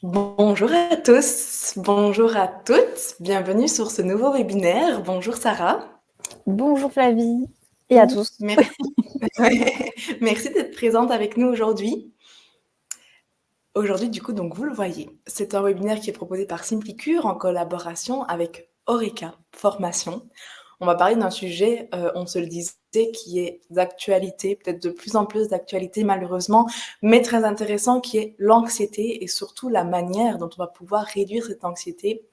Bonjour à tous, bonjour à toutes, bienvenue sur ce nouveau webinaire. Bonjour Sarah. Bonjour Flavie et à tous. Merci, merci d'être présente avec nous aujourd'hui. Aujourd'hui, du coup, donc vous le voyez, c'est un webinaire qui est proposé par Simplicure en collaboration avec Oreca Formation. On va parler d'un sujet, on se le disait, qui est d'actualité, peut-être de plus en plus d'actualité malheureusement, mais très intéressant, qui est l'anxiété et surtout la manière dont on va pouvoir réduire cette anxiété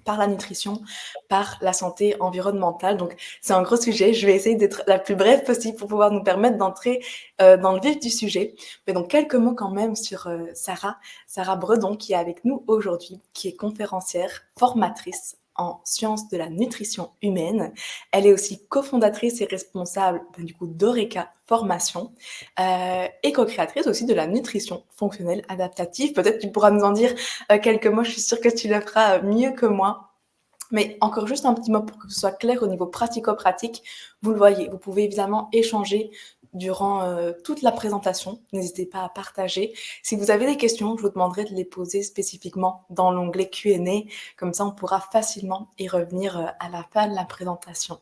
par la nutrition, par la santé environnementale. Donc, c'est un gros sujet. Je vais essayer d'être la plus brève possible pour pouvoir nous permettre d'entrer dans le vif du sujet. Mais donc, quelques mots quand même sur Sarah Bredon, qui est avec nous aujourd'hui, qui est conférencière, formatrice en sciences de la nutrition humaine. Elle est aussi cofondatrice et responsable du coup d'Oreca Formation et co-créatrice aussi de la nutrition fonctionnelle adaptative. Peut-être tu pourras nous en dire quelques mots, je suis sûre que tu le feras mieux que moi. Mais encore juste un petit mot pour que ce soit clair au niveau pratico-pratique. Vous le voyez, vous pouvez évidemment échanger durant toute la présentation. N'hésitez pas à partager. Si vous avez des questions, je vous demanderai de les poser spécifiquement dans l'onglet Q&A. Comme ça, on pourra facilement y revenir à la fin de la présentation.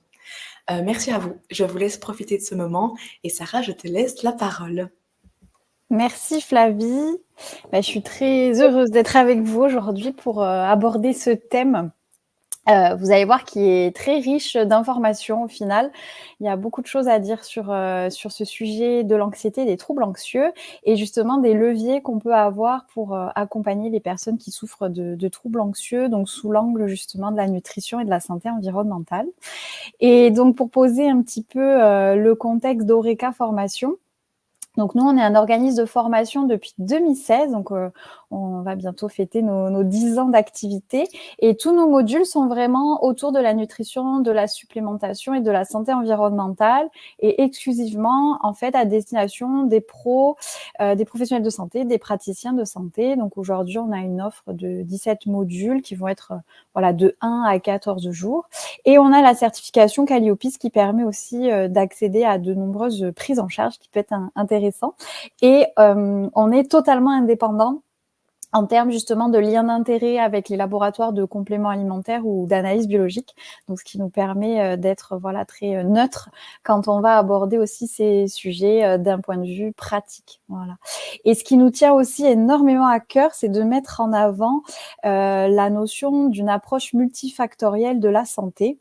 Merci à vous. Je vous laisse profiter de ce moment. Et Sarah, je te laisse la parole. Merci Flavie. Je suis très heureuse d'être avec vous aujourd'hui pour aborder ce thème. Vous allez voir qui est très riche d'informations au final. Il y a beaucoup de choses à dire sur ce sujet de l'anxiété, des troubles anxieux et justement des leviers qu'on peut avoir pour accompagner les personnes qui souffrent de troubles anxieux, donc sous l'angle justement de la nutrition et de la santé environnementale. Et donc pour poser un petit peu le contexte d'Oreca Formation, donc nous, on est un organisme de formation depuis 2016, donc on va bientôt fêter nos 10 ans d'activité. Et tous nos modules sont vraiment autour de la nutrition, de la supplémentation et de la santé environnementale, et exclusivement en fait à destination des pros, des professionnels de santé, des praticiens de santé. Donc aujourd'hui, on a une offre de 17 modules qui vont être de 1 à 14 jours. Et on a la certification Calliope qui permet aussi d'accéder à de nombreuses prises en charge qui peut être intéressant. Et on est totalement indépendant en termes justement de lien d'intérêt avec les laboratoires de compléments alimentaires ou d'analyse biologique, donc ce qui nous permet d'être très neutre quand on va aborder aussi ces sujets d'un point de vue pratique. Voilà. Et ce qui nous tient aussi énormément à cœur, c'est de mettre en avant la notion d'une approche multifactorielle de la santé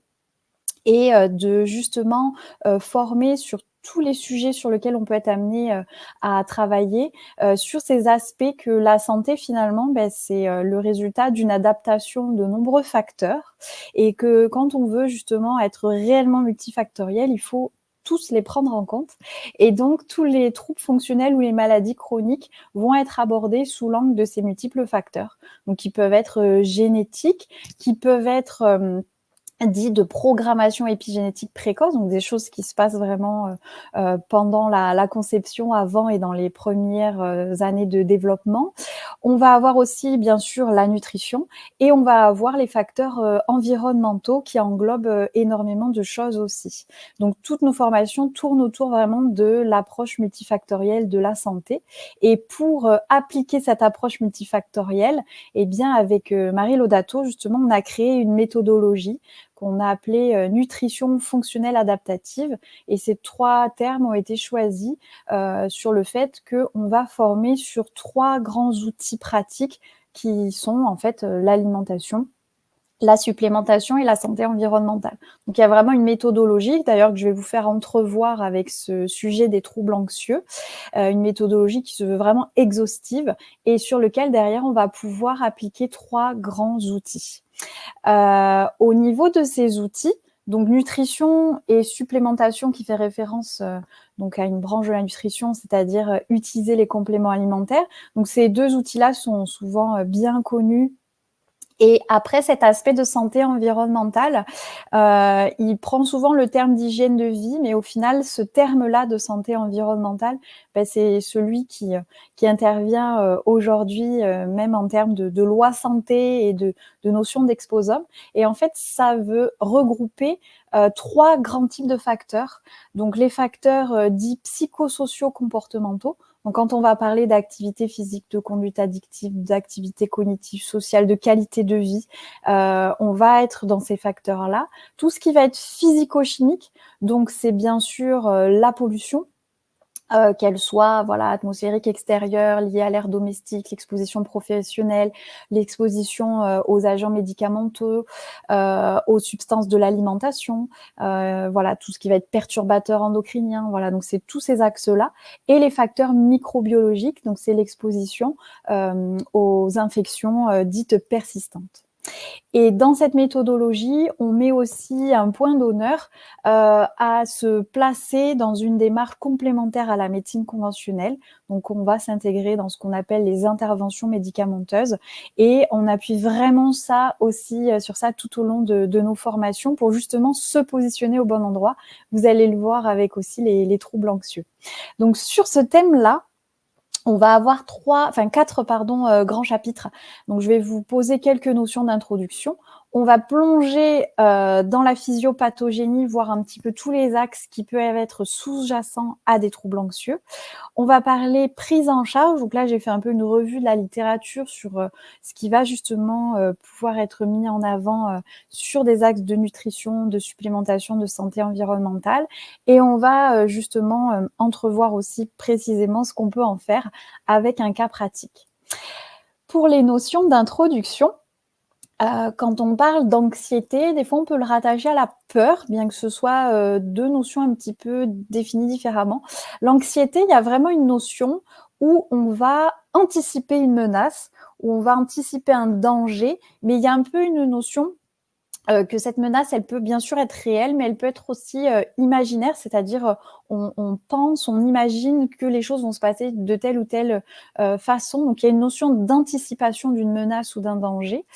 et de justement former sur tous les sujets sur lesquels on peut être amené à travailler, sur ces aspects que la santé finalement, c'est le résultat d'une adaptation de nombreux facteurs et que quand on veut justement être réellement multifactoriel, il faut tous les prendre en compte. Et donc, tous les troubles fonctionnels ou les maladies chroniques vont être abordés sous l'angle de ces multiples facteurs. Donc, qui peuvent être génétiques, qui peuvent être dit de programmation épigénétique précoce, donc des choses qui se passent vraiment pendant la conception, avant et dans les premières années de développement. On va avoir aussi, bien sûr, la nutrition et on va avoir les facteurs environnementaux qui englobent énormément de choses aussi. Donc, toutes nos formations tournent autour vraiment de l'approche multifactorielle de la santé. Et pour appliquer cette approche multifactorielle, eh bien, avec Marie Laudato, justement, on a créé une méthodologie qu'on a appelé nutrition fonctionnelle adaptative. Et ces 3 termes ont été choisis sur le fait qu'on va former sur 3 grands outils pratiques qui sont en fait l'alimentation, la supplémentation et la santé environnementale. Donc il y a vraiment une méthodologie, d'ailleurs que je vais vous faire entrevoir avec ce sujet des troubles anxieux, une méthodologie qui se veut vraiment exhaustive et sur lequel derrière on va pouvoir appliquer 3 grands outils. Au niveau de ces outils, donc nutrition et supplémentation qui fait référence donc à une branche de la nutrition, c'est-à-dire utiliser les compléments alimentaires. Donc ces 2 outils-là sont souvent bien connus. Et après, cet aspect de santé environnementale, il prend souvent le terme d'hygiène de vie, mais au final, ce terme-là de santé environnementale, c'est celui qui intervient aujourd'hui, même en termes de loi santé et de notions d'exposome. Et en fait, ça veut regrouper 3 grands types de facteurs. Donc, les facteurs dits psychosociaux comportementaux, Donc, quand on va parler d'activité physique, de conduite addictive, d'activité cognitive, sociale, de qualité de vie, on va être dans ces facteurs-là. Tout ce qui va être physico-chimique, donc c'est bien sûr la pollution, qu'elle soit atmosphérique, extérieure, liée à l'air domestique, l'exposition professionnelle, l'exposition aux agents médicamenteux, aux substances de l'alimentation, tout ce qui va être perturbateur endocrinien. Voilà, donc c'est tous ces axes-là. Et les facteurs microbiologiques, donc c'est l'exposition aux infections dites persistantes. Et dans cette méthodologie, on met aussi un point d'honneur à se placer dans une démarche complémentaire à la médecine conventionnelle. Donc, on va s'intégrer dans ce qu'on appelle les interventions médicamenteuses et on appuie vraiment ça aussi sur ça tout au long de nos formations pour justement se positionner au bon endroit. Vous allez le voir avec aussi les troubles anxieux. Donc, sur ce thème-là, on va avoir quatre grands chapitres. Donc, je vais vous poser quelques notions d'introduction. On va plonger dans la physiopathogénie, voir un petit peu tous les axes qui peuvent être sous-jacents à des troubles anxieux. On va parler prise en charge. Donc là, j'ai fait un peu une revue de la littérature sur ce qui va justement pouvoir être mis en avant sur des axes de nutrition, de supplémentation, de santé environnementale. Et on va justement entrevoir aussi précisément ce qu'on peut en faire avec un cas pratique. Pour les notions d'introduction, quand on parle d'anxiété, des fois on peut le rattacher à la peur, bien que ce soit deux notions un petit peu définies différemment. L'anxiété, il y a vraiment une notion où on va anticiper une menace, où on va anticiper un danger, mais il y a un peu une notion que cette menace, elle peut bien sûr être réelle, mais elle peut être aussi imaginaire, c'est-à-dire on pense, on imagine que les choses vont se passer de telle ou telle façon. Donc, il y a une notion d'anticipation d'une menace ou d'un danger.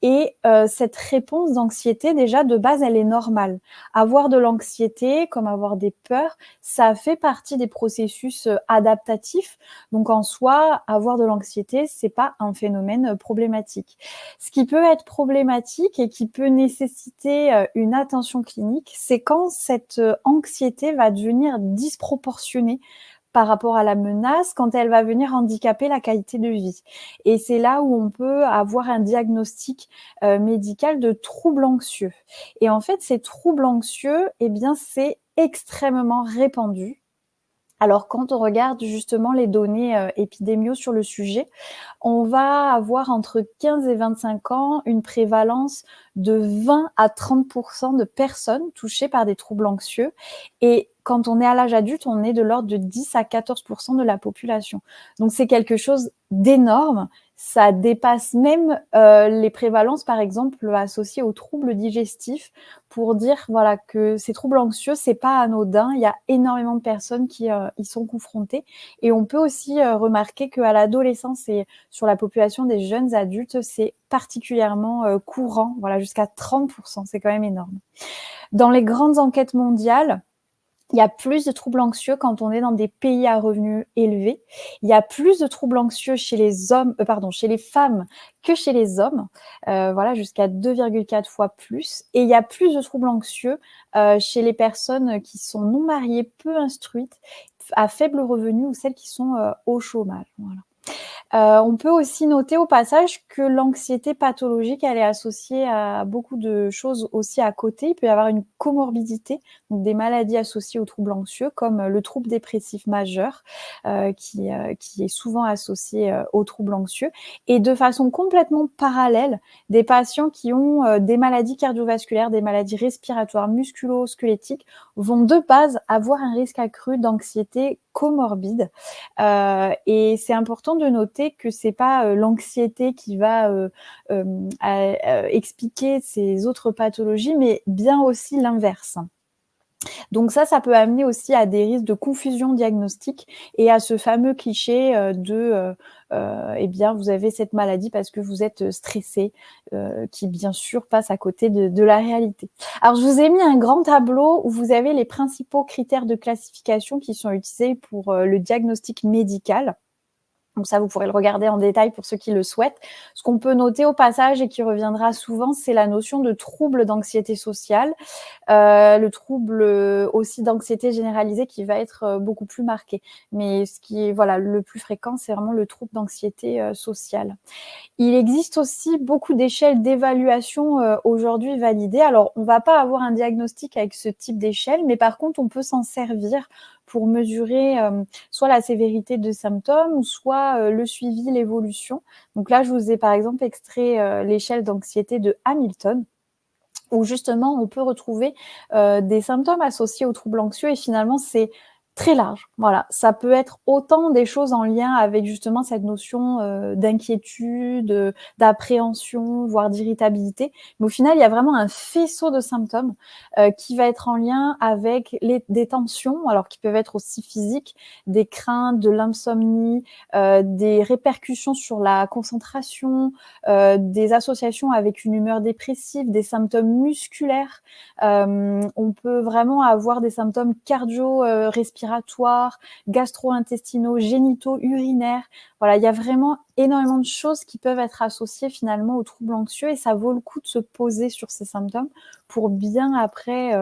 Et cette réponse d'anxiété, déjà, de base, elle est normale. Avoir de l'anxiété, comme avoir des peurs, ça fait partie des processus adaptatifs. Donc, en soi, avoir de l'anxiété, c'est pas un phénomène problématique. Ce qui peut être problématique et qui peut nécessiter une attention clinique, c'est quand cette anxiété va devenir disproportionnée par rapport à la menace, quand elle va venir handicaper la qualité de vie. Et c'est là où on peut avoir un diagnostic médical de troubles anxieux. Et en fait, ces troubles anxieux, eh bien, c'est extrêmement répandu. Alors, quand on regarde justement les données épidémiaux sur le sujet, on va avoir entre 15 et 25 ans une prévalence de 20 à 30% de personnes touchées par des troubles anxieux. Et quand on est à l'âge adulte, on est de l'ordre de 10 à 14% de la population. Donc, c'est quelque chose d'énorme. Ça dépasse même les prévalences, par exemple, associées aux troubles digestifs, pour dire que ces troubles anxieux, c'est pas anodin. Il y a énormément de personnes qui y sont confrontées. Et on peut aussi remarquer qu'à l'adolescence et sur la population des jeunes adultes, c'est particulièrement courant, jusqu'à 30%. C'est quand même énorme. Dans les grandes enquêtes mondiales, il y a plus de troubles anxieux quand on est dans des pays à revenus élevés. Il y a plus de troubles anxieux chez les chez les femmes que chez les hommes. Jusqu'à 2,4 fois plus. Et il y a plus de troubles anxieux chez les personnes qui sont non mariées, peu instruites, à faible revenu ou celles qui sont au chômage. Voilà. On peut aussi noter au passage que l'anxiété pathologique, elle est associée à beaucoup de choses aussi à côté. Il peut y avoir une comorbidité, donc des maladies associées aux troubles anxieux, comme le trouble dépressif majeur, qui est souvent associé aux troubles anxieux. Et de façon complètement parallèle, des patients qui ont des maladies cardiovasculaires, des maladies respiratoires, musculo-squelettiques, vont de base avoir un risque accru d'anxiété comorbide. Et c'est important de noter que c'est pas l'anxiété qui va expliquer ces autres pathologies, mais bien aussi l'inverse. Donc ça peut amener aussi à des risques de confusion diagnostique et à ce fameux cliché vous avez cette maladie parce que vous êtes stressé, qui bien sûr passe à côté de la réalité. Alors je vous ai mis un grand tableau où vous avez les principaux critères de classification qui sont utilisés pour le diagnostic médical. Donc ça, vous pourrez le regarder en détail pour ceux qui le souhaitent. Ce qu'on peut noter au passage et qui reviendra souvent, c'est la notion de trouble d'anxiété sociale, le trouble aussi d'anxiété généralisée qui va être beaucoup plus marqué. Mais ce qui est le plus fréquent, c'est vraiment le trouble d'anxiété sociale. Il existe aussi beaucoup d'échelles d'évaluation aujourd'hui validées. Alors, on ne va pas avoir un diagnostic avec ce type d'échelle, mais par contre, on peut s'en servir pour mesurer soit la sévérité de symptômes, ou soit le suivi, l'évolution. Donc là, je vous ai par exemple extrait l'échelle d'anxiété de Hamilton, où justement on peut retrouver des symptômes associés aux troubles anxieux, et finalement c'est très large. Voilà, ça peut être autant des choses en lien avec justement cette notion d'inquiétude, d'appréhension, voire d'irritabilité. Mais au final, il y a vraiment un faisceau de symptômes qui va être en lien avec des tensions, alors qui peuvent être aussi physiques, des craintes, de l'insomnie, des répercussions sur la concentration, des associations avec une humeur dépressive, des symptômes musculaires. On peut vraiment avoir des symptômes cardio-respiratoires, gastro-intestinaux, génitaux, urinaires. Voilà, il y a vraiment énormément de choses qui peuvent être associées finalement aux troubles anxieux, et ça vaut le coup de se poser sur ces symptômes pour bien après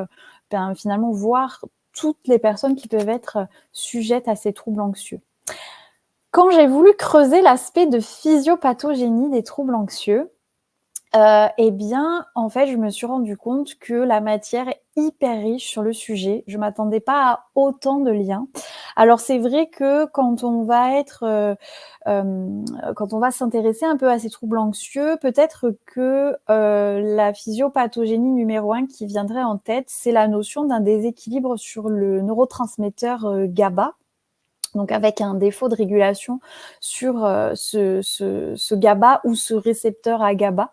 finalement voir toutes les personnes qui peuvent être sujettes à ces troubles anxieux. Quand j'ai voulu creuser l'aspect de physiopathogénie des troubles anxieux, eh bien, en fait, je me suis rendu compte que la matière est hyper riche sur le sujet. Je m'attendais pas à autant de liens. Alors c'est vrai que quand on va s'intéresser un peu à ces troubles anxieux, peut-être que la physiopathogénie numéro 1 qui viendrait en tête, c'est la notion d'un déséquilibre sur le neurotransmetteur GABA. Donc avec un défaut de régulation sur ce GABA ou ce récepteur à GABA,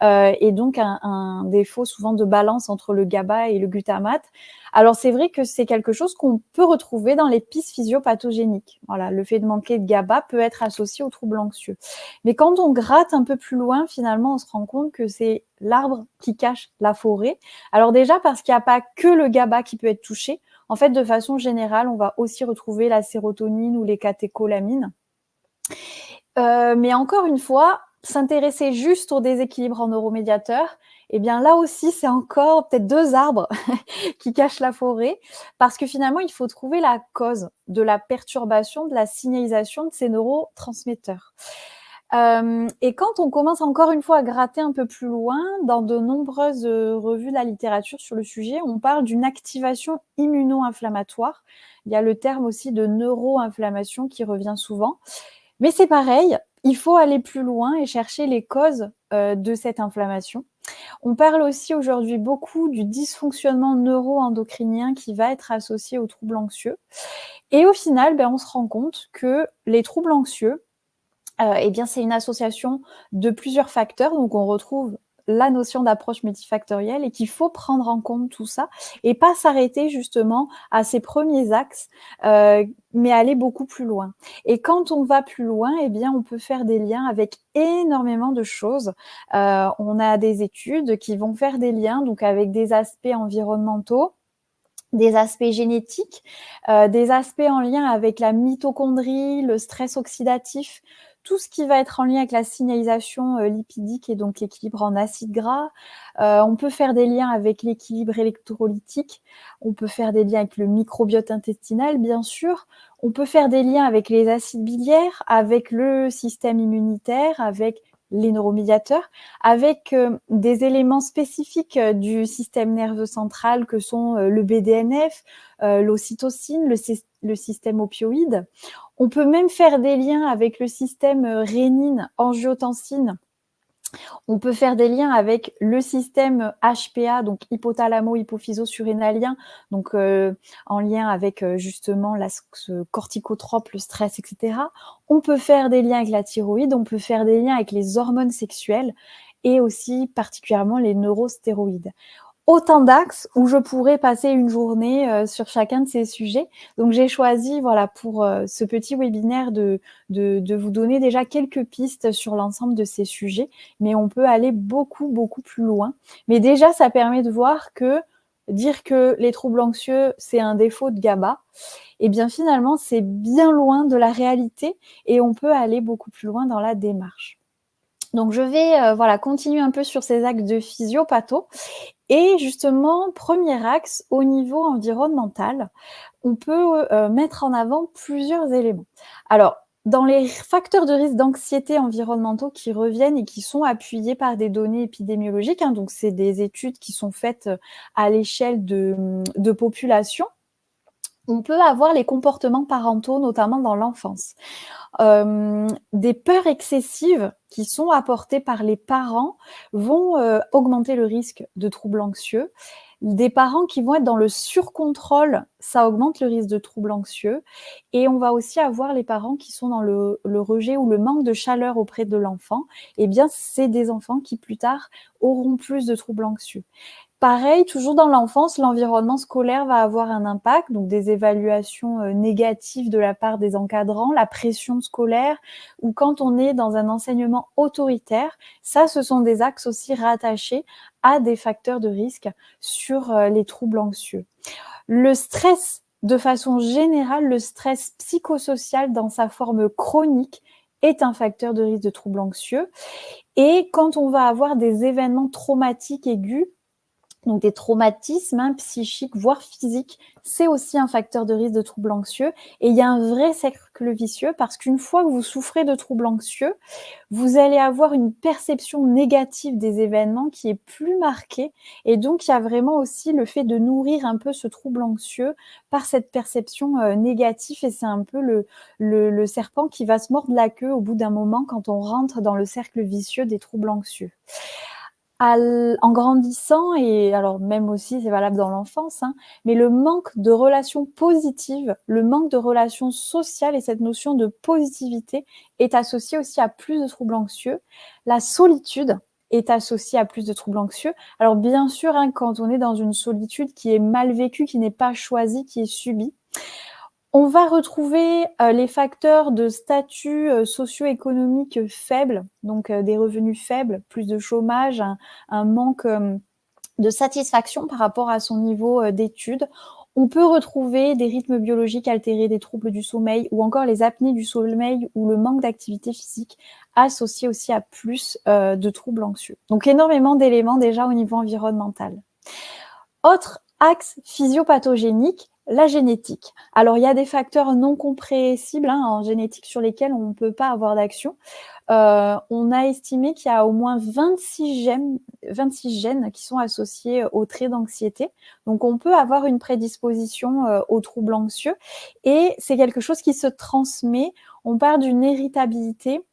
et donc un défaut souvent de balance entre le GABA et le glutamate. Alors c'est vrai que c'est quelque chose qu'on peut retrouver dans les pistes physiopathogéniques. Voilà, le fait de manquer de GABA peut être associé aux troubles anxieux. Mais quand on gratte un peu plus loin, finalement, on se rend compte que c'est l'arbre qui cache la forêt. Alors déjà parce qu'il n'y a pas que le GABA qui peut être touché. En fait, de façon générale, on va aussi retrouver la sérotonine ou les catécholamines. Mais encore une fois, s'intéresser juste au déséquilibre en neuromédiateurs, eh bien là aussi, c'est encore peut-être 2 arbres qui cachent la forêt, parce que finalement, il faut trouver la cause de la perturbation de la signalisation de ces neurotransmetteurs. Et quand on commence encore une fois à gratter un peu plus loin, dans de nombreuses revues de la littérature sur le sujet, on parle d'une activation immuno-inflammatoire. Il y a le terme aussi de neuroinflammation qui revient souvent. Mais c'est pareil, il faut aller plus loin et chercher les causes de cette inflammation. On parle aussi aujourd'hui beaucoup du dysfonctionnement neuro-endocrinien qui va être associé aux troubles anxieux. Et au final, on se rend compte que les troubles anxieux, eh bien, c'est une association de plusieurs facteurs. Donc, on retrouve la notion d'approche multifactorielle et qu'il faut prendre en compte tout ça et pas s'arrêter justement à ces premiers axes, mais aller beaucoup plus loin. Et quand on va plus loin, eh bien, on peut faire des liens avec énormément de choses. On a des études qui vont faire des liens donc avec des aspects environnementaux, des aspects génétiques, des aspects en lien avec la mitochondrie, le stress oxydatif, tout ce qui va être en lien avec la signalisation lipidique et donc l'équilibre en acides gras. On peut faire des liens avec l'équilibre électrolytique, on peut faire des liens avec le microbiote intestinal, bien sûr. On peut faire des liens avec les acides biliaires, avec le système immunitaire, avec les neuromédiateurs, avec des éléments spécifiques du système nerveux central que sont le BDNF, l'ocytocine, le système opioïde. On peut même faire des liens avec le système rénine, angiotensine. On peut faire des liens avec le système HPA, donc hypothalamo-hypophyso-surrénalien, donc en lien avec justement ce corticotrope, le stress, etc. On peut faire des liens avec la thyroïde, on peut faire des liens avec les hormones sexuelles et aussi particulièrement les neurostéroïdes. Autant d'axes où je pourrais passer une journée sur chacun de ces sujets. Donc j'ai choisi, voilà, pour ce petit webinaire de vous donner déjà quelques pistes sur l'ensemble de ces sujets, mais on peut aller beaucoup, beaucoup plus loin. Mais déjà, ça permet de voir que dire que les troubles anxieux, c'est un défaut de GABA, eh bien finalement, c'est bien loin de la réalité et on peut aller beaucoup plus loin dans la démarche. Donc je vais voilà, continuer un peu sur ces axes de physio-patho et justement, premier axe, au niveau environnemental, on peut mettre en avant plusieurs éléments. Alors, dans les facteurs de risque d'anxiété environnementaux qui reviennent et qui sont appuyés par des données épidémiologiques, hein, donc c'est des études qui sont faites à l'échelle de populations, on peut avoir les comportements parentaux, notamment dans l'enfance. Des peurs excessives qui sont apportées par les parents vont augmenter le risque de troubles anxieux. Des parents qui vont être dans le surcontrôle, ça augmente le risque de troubles anxieux. Et on va aussi avoir les parents qui sont dans le rejet ou le manque de chaleur auprès de l'enfant. Eh bien, c'est des enfants qui plus tard auront plus de troubles anxieux. Pareil, toujours dans l'enfance, l'environnement scolaire va avoir un impact, donc des évaluations négatives de la part des encadrants, la pression scolaire, ou quand on est dans un enseignement autoritaire, ça, ce sont des axes aussi rattachés à des facteurs de risque sur les troubles anxieux. Le stress, de façon générale, le stress psychosocial dans sa forme chronique est un facteur de risque de troubles anxieux. Et quand on va avoir des événements traumatiques aigus, donc des traumatismes psychiques, voire physiques, c'est aussi un facteur de risque de troubles anxieux. Et il y a un vrai cercle vicieux parce qu'une fois que vous souffrez de troubles anxieux, vous allez avoir une perception négative des événements qui est plus marquée. Et donc, il y a vraiment aussi le fait de nourrir un peu ce trouble anxieux par cette perception négative. Et c'est un peu le serpent qui va se mordre la queue au bout d'un moment quand on rentre dans le cercle vicieux des troubles anxieux. En grandissant, et alors même aussi c'est valable dans l'enfance, hein, mais le manque de relations positives, le manque de relations sociales et cette notion de positivité est associée aussi à plus de troubles anxieux. La solitude est associée à plus de troubles anxieux. Alors bien sûr, hein, quand on est dans une solitude qui est mal vécue, qui n'est pas choisie, qui est subie, on va retrouver les facteurs de statut socio-économique faible, donc des revenus faibles, plus de chômage, un manque de satisfaction par rapport à son niveau d'études. On peut retrouver des rythmes biologiques altérés, des troubles du sommeil ou encore les apnées du sommeil ou le manque d'activité physique associés aussi à plus de troubles anxieux. Donc énormément d'éléments déjà au niveau environnemental. Autre axe physiopathogénique, la génétique. Alors, il y a des facteurs non compressibles en génétique sur lesquels on ne peut pas avoir d'action. On a estimé qu'il y a au moins 26 gènes qui sont associés aux traits d'anxiété. Donc, on peut avoir une prédisposition aux troubles anxieux et c'est quelque chose qui se transmet. On parle d'une héritabilité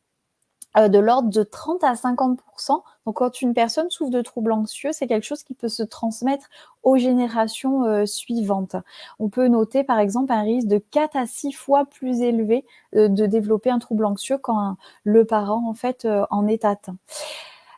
de l'ordre de 30 à 50%. Donc, quand une personne souffre de troubles anxieux, c'est quelque chose qui peut se transmettre aux générations suivantes. On peut noter, par exemple, un risque de 4 à 6 fois plus élevé de développer un trouble anxieux quand le parent, en fait, en est atteint.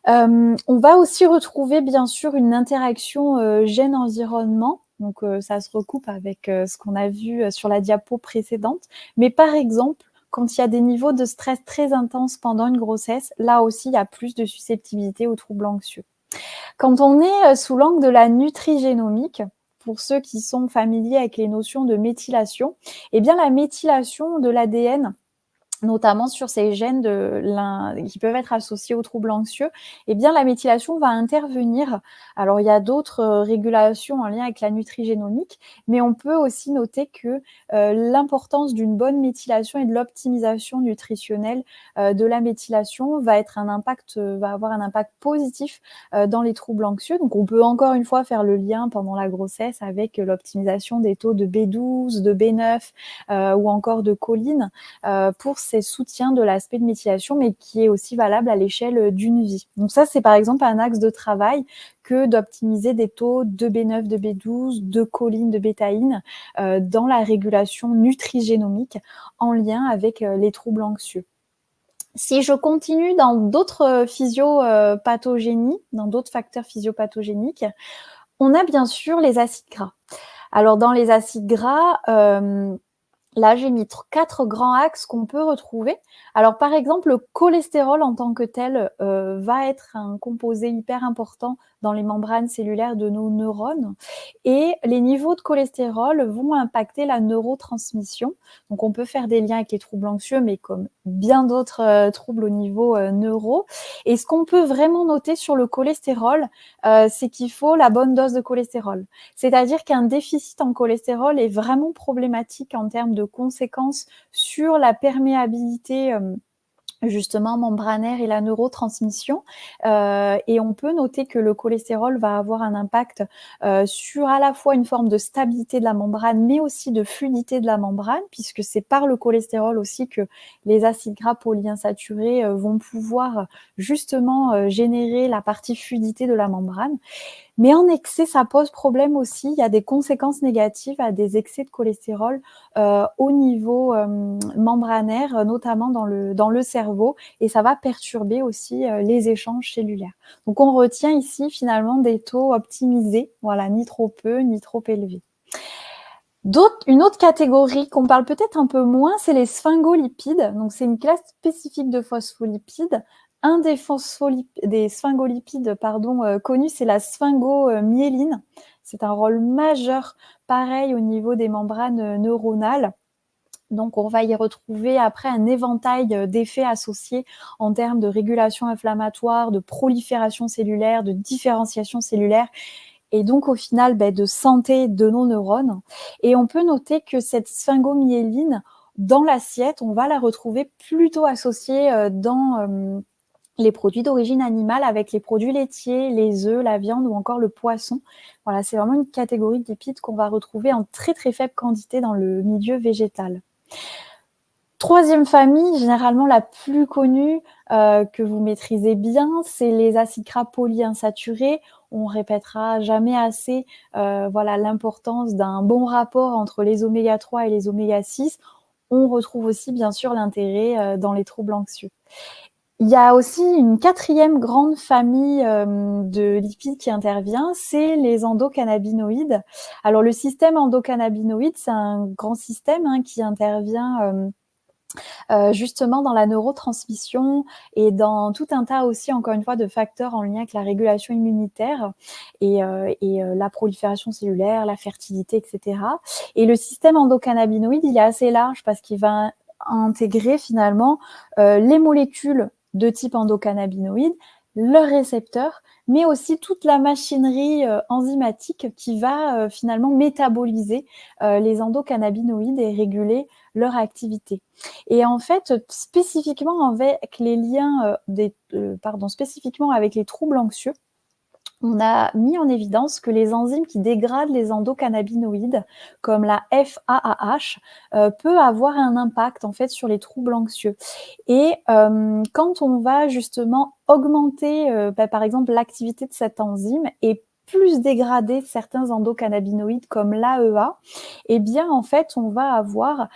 On va aussi retrouver, bien sûr, une interaction gène-environnement. Donc, ça se recoupe avec ce qu'on a vu sur la diapo précédente. Mais par exemple, quand il y a des niveaux de stress très intenses pendant une grossesse, là aussi, il y a plus de susceptibilité aux troubles anxieux. Quand on est sous l'angle de la nutri-génomique, pour ceux qui sont familiers avec les notions de méthylation, eh bien la méthylation de l'ADN, notamment sur ces gènes qui peuvent être associés aux troubles anxieux, eh bien la méthylation va intervenir. Alors il y a d'autres régulations en lien avec la nutri-génomique, mais on peut aussi noter que l'importance d'une bonne méthylation et de l'optimisation nutritionnelle de la méthylation va avoir un impact positif dans les troubles anxieux. Donc on peut encore une fois faire le lien pendant la grossesse avec l'optimisation des taux de B12, de B9 ou encore de choline pour ces soutiens de l'aspect de méthylation, mais qui est aussi valable à l'échelle d'une vie. Donc ça, c'est par exemple un axe de travail que d'optimiser des taux de B9, de B12, de choline, de bétaïne dans la régulation nutri-génomique en lien avec les troubles anxieux. Si je continue dans d'autres physiopathogénies, dans d'autres facteurs physiopathogéniques, on a bien sûr les acides gras. Alors dans les acides gras, Là, j'ai mis 4 grands axes qu'on peut retrouver. Alors, par exemple, le cholestérol en tant que tel va être un composé hyper important dans les membranes cellulaires de nos neurones. Et les niveaux de cholestérol vont impacter la neurotransmission. Donc, on peut faire des liens avec les troubles anxieux, mais comme bien d'autres troubles au niveau neuro. Et ce qu'on peut vraiment noter sur le cholestérol, c'est qu'il faut la bonne dose de cholestérol. C'est-à-dire qu'un déficit en cholestérol est vraiment problématique en termes de conséquences sur la perméabilité justement membranaire et la neurotransmission. Et on peut noter que le cholestérol va avoir un impact sur à la fois une forme de stabilité de la membrane, mais aussi de fluidité de la membrane, puisque c'est par le cholestérol aussi que les acides gras polyinsaturés vont pouvoir justement générer la partie fluidité de la membrane. Mais en excès, ça pose problème aussi. Il y a des conséquences négatives à des excès de cholestérol au niveau membranaire, notamment dans le cerveau, et ça va perturber aussi les échanges cellulaires. Donc, on retient ici finalement des taux optimisés, voilà, ni trop peu, ni trop élevés. Une autre catégorie qu'on parle peut-être un peu moins, c'est les sphingolipides. Donc, c'est une classe spécifique de phospholipides. Un des sphingolipides connus, c'est la sphingomyéline. C'est un rôle majeur, pareil, au niveau des membranes neuronales. Donc, on va y retrouver après un éventail d'effets associés en termes de régulation inflammatoire, de prolifération cellulaire, de différenciation cellulaire, et donc au final de santé de nos neurones. Et on peut noter que cette sphingomyéline, dans l'assiette, on va la retrouver plutôt associée dans les produits d'origine animale, avec les produits laitiers, les œufs, la viande ou encore le poisson. Voilà, c'est vraiment une catégorie de lipides qu'on va retrouver en très très faible quantité dans le milieu végétal. Troisième famille, généralement la plus connue, que vous maîtrisez bien, c'est les acides gras polyinsaturés. On répétera jamais assez l'importance d'un bon rapport entre les oméga 3 et les oméga 6. On retrouve aussi bien sûr l'intérêt dans les troubles anxieux. Il y a aussi une quatrième grande famille de lipides qui intervient, c'est les endocannabinoïdes. Alors le système endocannabinoïde, c'est un grand système qui intervient justement dans la neurotransmission et dans tout un tas aussi, encore une fois, de facteurs en lien avec la régulation immunitaire et la prolifération cellulaire, la fertilité, etc. Et le système endocannabinoïde, il est assez large parce qu'il va intégrer finalement les molécules de type endocannabinoïde, leurs récepteurs, mais aussi toute la machinerie enzymatique qui va finalement métaboliser les endocannabinoïdes et réguler leur activité. Et en fait, spécifiquement avec les liens spécifiquement avec les troubles anxieux, on a mis en évidence que les enzymes qui dégradent les endocannabinoïdes, comme la FAAH, peut avoir un impact en fait sur les troubles anxieux. Et quand on va justement augmenter, par exemple, l'activité de cette enzyme et plus dégrader certains endocannabinoïdes comme l'AEA, eh bien en fait on va avoir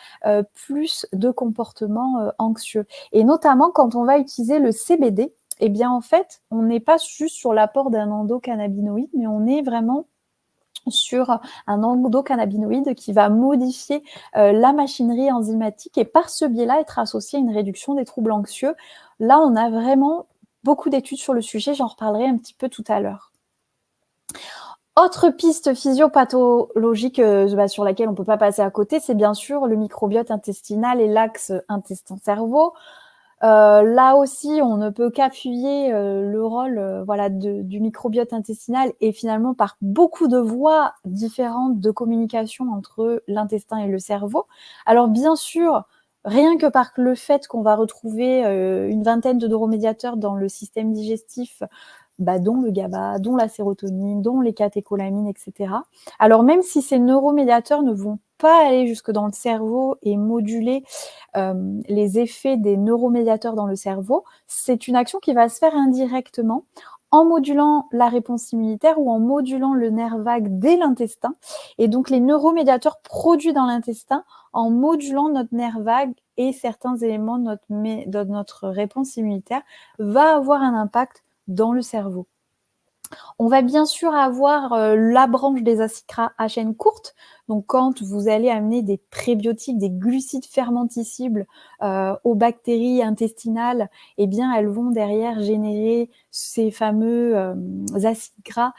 plus de comportements anxieux. Et notamment quand on va utiliser le CBD, eh bien en fait on n'est pas juste sur l'apport d'un endocannabinoïde, mais on est vraiment sur un endocannabinoïde qui va modifier la machinerie enzymatique et par ce biais-là être associé à une réduction des troubles anxieux. Là, on a vraiment beaucoup d'études sur le sujet, j'en reparlerai un petit peu tout à l'heure. Autre piste physiopathologique sur laquelle on ne peut pas passer à côté, c'est bien sûr le microbiote intestinal et l'axe intestin-cerveau. Là aussi, on ne peut qu'appuyer le rôle du microbiote intestinal et finalement par beaucoup de voies différentes de communication entre l'intestin et le cerveau. Alors bien sûr, rien que par le fait qu'on va retrouver une vingtaine de neuromédiateurs dans le système digestif, dont le GABA, dont la sérotonine, dont les catécholamines, etc. Alors même si ces neuromédiateurs ne vont pas aller jusque dans le cerveau et moduler les effets des neuromédiateurs dans le cerveau, c'est une action qui va se faire indirectement en modulant la réponse immunitaire ou en modulant le nerf vague dès l'intestin. Et donc les neuromédiateurs produits dans l'intestin, en modulant notre nerf vague et certains éléments de notre réponse immunitaire, va avoir un impact dans le cerveau. On va bien sûr avoir la branche des acides gras à chaîne courte, Donc, quand vous allez amener des prébiotiques, des glucides fermentescibles aux bactéries intestinales, eh bien, elles vont derrière générer ces fameux acides gras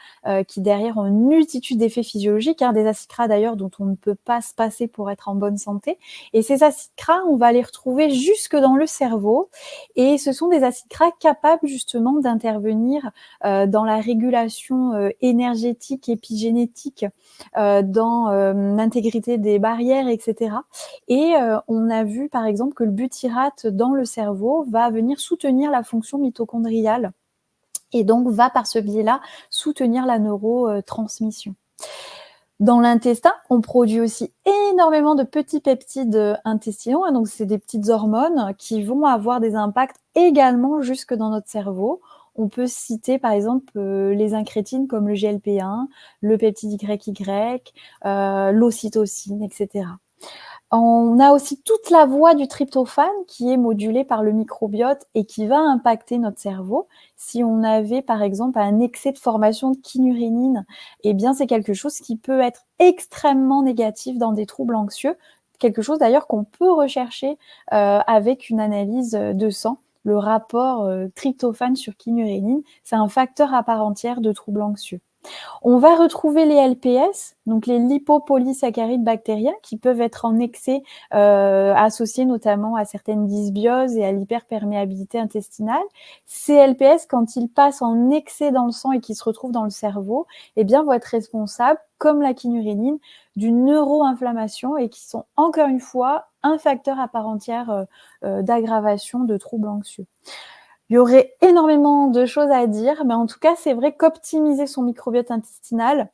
qui derrière ont une multitude d'effets physiologiques, des acides gras d'ailleurs dont on ne peut pas se passer pour être en bonne santé. Et ces acides gras, on va les retrouver jusque dans le cerveau. Et ce sont des acides gras capables justement d'intervenir dans la régulation énergétique, épigénétique, dans l'intégrité des barrières, etc. Et on a vu par exemple que le butyrate dans le cerveau va venir soutenir la fonction mitochondriale et donc va par ce biais-là soutenir la neurotransmission. Dans l'intestin, on produit aussi énormément de petits peptides intestinaux, donc c'est des petites hormones qui vont avoir des impacts également jusque dans notre cerveau. On peut citer par exemple les incrétines comme le GLP-1, le peptide YY, l'ocytocine, etc. On a aussi toute la voie du tryptophane qui est modulée par le microbiote et qui va impacter notre cerveau. Si on avait par exemple un excès de formation de kynurénine, eh bien c'est quelque chose qui peut être extrêmement négatif dans des troubles anxieux, quelque chose d'ailleurs qu'on peut rechercher avec une analyse de sang. Le rapport tryptophane sur kynurénine, c'est un facteur à part entière de troubles anxieux. On va retrouver les LPS, donc les lipopolysaccharides bactériens, qui peuvent être en excès, associés notamment à certaines dysbioses et à l'hyperperméabilité intestinale. Ces LPS, quand ils passent en excès dans le sang et qu'ils se retrouvent dans le cerveau, eh bien, vont être responsables, comme la kynurénine, d'une neuroinflammation et qui sont encore une fois un facteur à part entière d'aggravation de troubles anxieux. Il y aurait énormément de choses à dire, mais en tout cas, c'est vrai qu'optimiser son microbiote intestinal,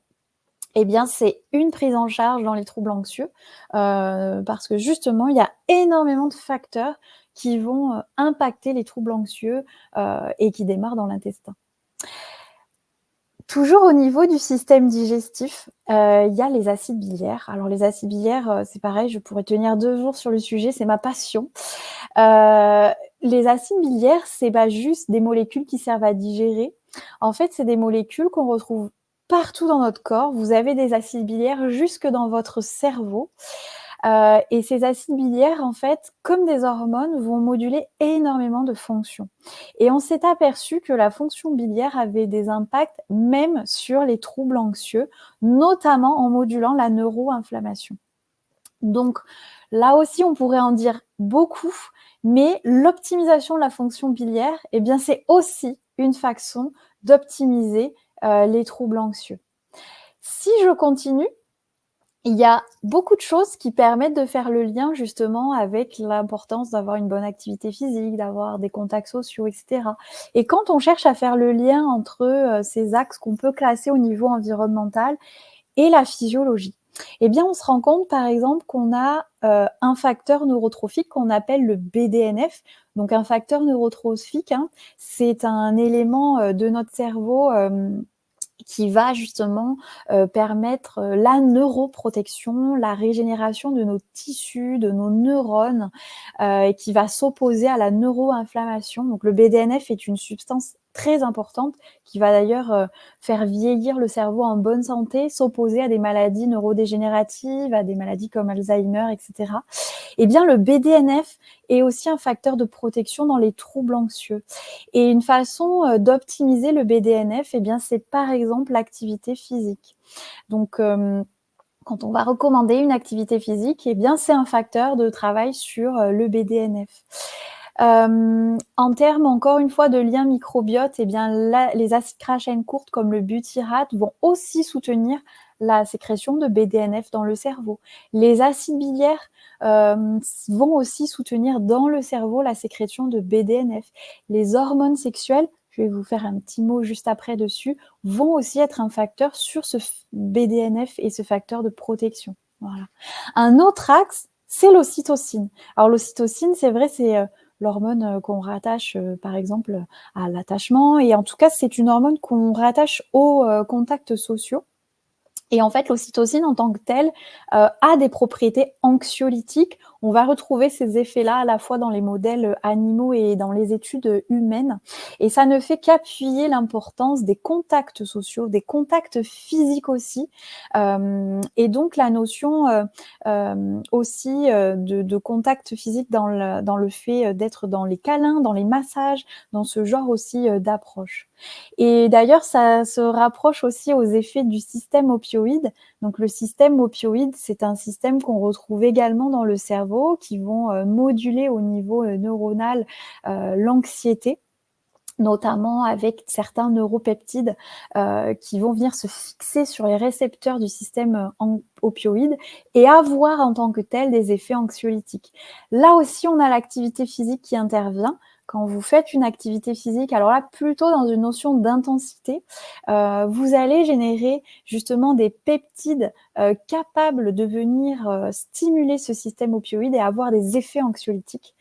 eh bien, c'est une prise en charge dans les troubles anxieux, parce que justement, il y a énormément de facteurs qui vont impacter les troubles anxieux et qui démarrent dans l'intestin. Toujours au niveau du système digestif, il y a les acides biliaires. Alors les acides biliaires, c'est pareil, je pourrais tenir 2 jours sur le sujet, c'est ma passion. Les acides biliaires, c'est pas juste des molécules qui servent à digérer. En fait, c'est des molécules qu'on retrouve partout dans notre corps. Vous avez des acides biliaires jusque dans votre cerveau. Et ces acides biliaires, en fait, comme des hormones, vont moduler énormément de fonctions. Et on s'est aperçu que la fonction biliaire avait des impacts même sur les troubles anxieux, notamment en modulant la neuroinflammation. Donc là aussi, on pourrait en dire beaucoup, mais l'optimisation de la fonction biliaire, eh bien, c'est aussi une façon d'optimiser les troubles anxieux. Si je continue, il y a beaucoup de choses qui permettent de faire le lien justement avec l'importance d'avoir une bonne activité physique, d'avoir des contacts sociaux, etc. Et quand on cherche à faire le lien entre ces axes qu'on peut classer au niveau environnemental et la physiologie, eh bien on se rend compte par exemple qu'on a un facteur neurotrophique qu'on appelle le BDNF. Donc un facteur neurotrophique, c'est un élément de notre cerveau qui va justement permettre la neuroprotection, la régénération de nos tissus, de nos neurones, et qui va s'opposer à la neuroinflammation. Donc le BDNF est une substance très importante qui va d'ailleurs faire vieillir le cerveau en bonne santé, s'opposer à des maladies neurodégénératives, à des maladies comme Alzheimer, etc. Eh bien, le BDNF est aussi un facteur de protection dans les troubles anxieux. Et une façon d'optimiser le BDNF, eh bien, c'est par exemple l'activité physique. Donc, quand on va recommander une activité physique, eh bien, c'est un facteur de travail sur le BDNF. En termes, encore une fois, de lien microbiote, eh bien, là, les acides gras à chaîne courte comme le butyrate vont aussi soutenir la sécrétion de BDNF dans le cerveau. Les acides biliaires vont aussi soutenir dans le cerveau la sécrétion de BDNF. Les hormones sexuelles, je vais vous faire un petit mot juste après dessus, vont aussi être un facteur sur ce BDNF et ce facteur de protection. Voilà. Un autre axe, c'est l'ocytocine. Alors l'ocytocine, c'est vrai, c'est l'hormone qu'on rattache par exemple à l'attachement, et en tout cas c'est une hormone qu'on rattache aux contacts sociaux. Et en fait, l'ocytocine en tant que telle a des propriétés anxiolytiques. On va retrouver ces effets-là à la fois dans les modèles animaux et dans les études humaines. Et ça ne fait qu'appuyer l'importance des contacts sociaux, des contacts physiques aussi. Et donc la notion aussi de contact physique dans le fait d'être dans les câlins, dans les massages, dans ce genre aussi d'approche. Et d'ailleurs, ça se rapproche aussi aux effets du système opioïde. Donc le système opioïde, c'est un système qu'on retrouve également dans le cerveau, qui vont moduler au niveau neuronal l'anxiété, notamment avec certains neuropeptides qui vont venir se fixer sur les récepteurs du système opioïde et avoir en tant que tel des effets anxiolytiques. Là aussi, on a l'activité physique qui intervient. Quand vous faites une activité physique, alors là, plutôt dans une notion d'intensité, vous allez générer justement des peptides capables de venir stimuler ce système opioïde et avoir des effets anxiolytiques.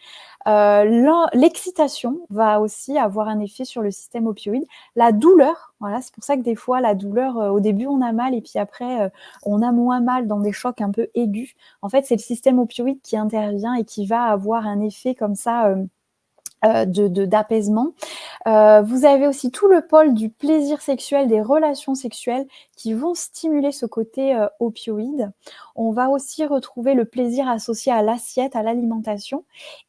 L'excitation va aussi avoir un effet sur le système opioïde. La douleur, voilà, c'est pour ça que des fois, la douleur, au début, on a mal et puis après, on a moins mal dans des chocs un peu aigus. En fait, c'est le système opioïde qui intervient et qui va avoir un effet comme ça d'apaisement. Vous avez aussi tout le pôle du plaisir sexuel, des relations sexuelles qui vont stimuler ce côté opioïde. On va aussi retrouver le plaisir associé à l'assiette, à l'alimentation.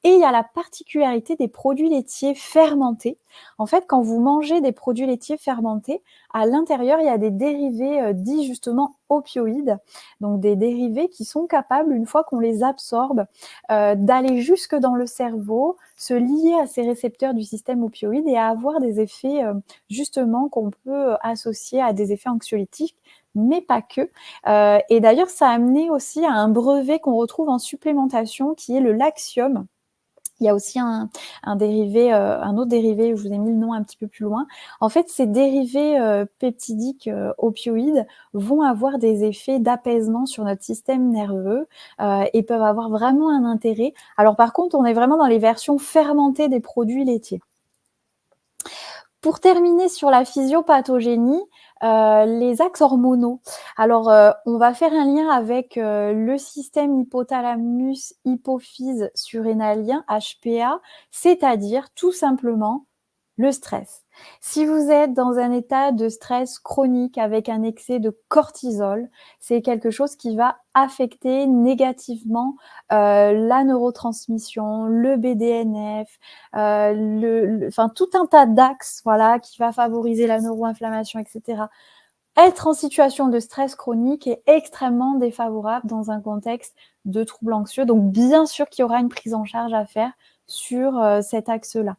Et il y a la particularité des produits laitiers fermentés. En fait, quand vous mangez des produits laitiers fermentés, à l'intérieur, il y a des dérivés dits justement opioïdes, donc des dérivés qui sont capables, une fois qu'on les absorbe, d'aller jusque dans le cerveau, se lier à ces récepteurs du système opioïde et à avoir des effets justement qu'on peut associer à des effets anxiolytiques, mais pas que. Et d'ailleurs, ça a amené aussi à un brevet qu'on retrouve en supplémentation qui est le Laxium. Il y a aussi un dérivé, un autre dérivé, je vous ai mis le nom un petit peu plus loin. En fait, ces dérivés peptidiques opioïdes vont avoir des effets d'apaisement sur notre système nerveux et peuvent avoir vraiment un intérêt. Alors par contre, on est vraiment dans les versions fermentées des produits laitiers. Pour terminer sur la physiopathogénie, les axes hormonaux. Alors, on va faire un lien avec le système hypothalamus-hypophyse surrénalien, HPA, c'est-à-dire tout simplement le stress. Si vous êtes dans un état de stress chronique avec un excès de cortisol, c'est quelque chose qui va affecter négativement la neurotransmission, le BDNF, enfin tout un tas d'axes, voilà, qui va favoriser la neuroinflammation, etc. Être en situation de stress chronique est extrêmement défavorable dans un contexte de troubles anxieux. Donc, bien sûr qu'il y aura une prise en charge à faire sur cet axe-là.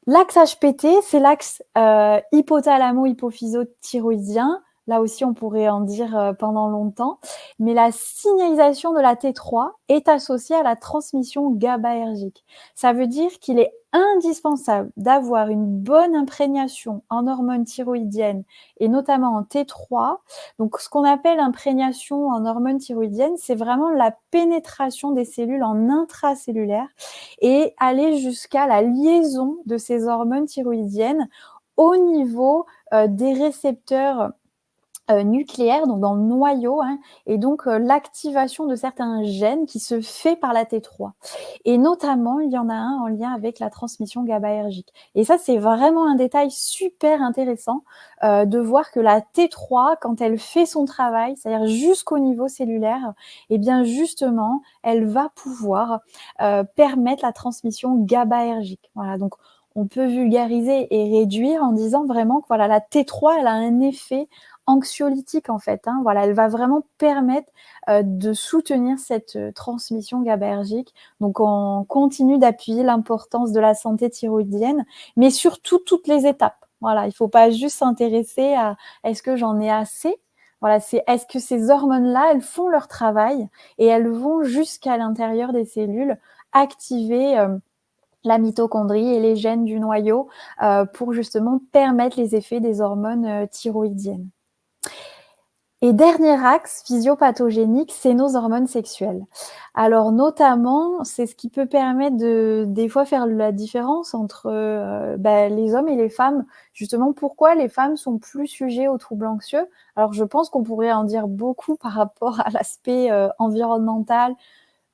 L'axe HPT, c'est l'axe hypothalamo-hypophyso-thyroïdien. Là aussi, on pourrait en dire pendant longtemps. Mais la signalisation de la T3 est associée à la transmission GABAergique. Ça veut dire qu'il est indispensable d'avoir une bonne imprégnation en hormones thyroïdiennes et notamment en T3. Donc, ce qu'on appelle imprégnation en hormones thyroïdiennes, c'est vraiment la pénétration des cellules en intracellulaire et aller jusqu'à la liaison de ces hormones thyroïdiennes au niveau des récepteurs nucléaire, donc dans le noyau, hein, et donc l'activation de certains gènes qui se fait par la T3. Et notamment, il y en a un en lien avec la transmission GABAergique. Et ça, c'est vraiment un détail super intéressant de voir que la T3, quand elle fait son travail, c'est-à-dire jusqu'au niveau cellulaire, eh bien justement, elle va pouvoir permettre la transmission GABAergique. Voilà, donc on peut vulgariser et réduire en disant vraiment que voilà, la T3, elle a un effet anxiolytique en fait. Hein. Voilà, elle va vraiment permettre de soutenir cette transmission GABAergique. Donc, on continue d'appuyer l'importance de la santé thyroïdienne, mais surtout toutes les étapes. Voilà, il ne faut pas juste s'intéresser à est-ce que j'en ai assez. Voilà, c'est est-ce que ces hormones-là, elles font leur travail et elles vont jusqu'à l'intérieur des cellules activer la mitochondrie et les gènes du noyau pour justement permettre les effets des hormones thyroïdiennes. Et dernier axe physiopathogénique, c'est nos hormones sexuelles. Alors notamment, c'est ce qui peut permettre de des fois faire la différence entre les hommes et les femmes. Justement, pourquoi les femmes sont plus sujets aux troubles anxieux? Alors je pense qu'on pourrait en dire beaucoup par rapport à l'aspect environnemental,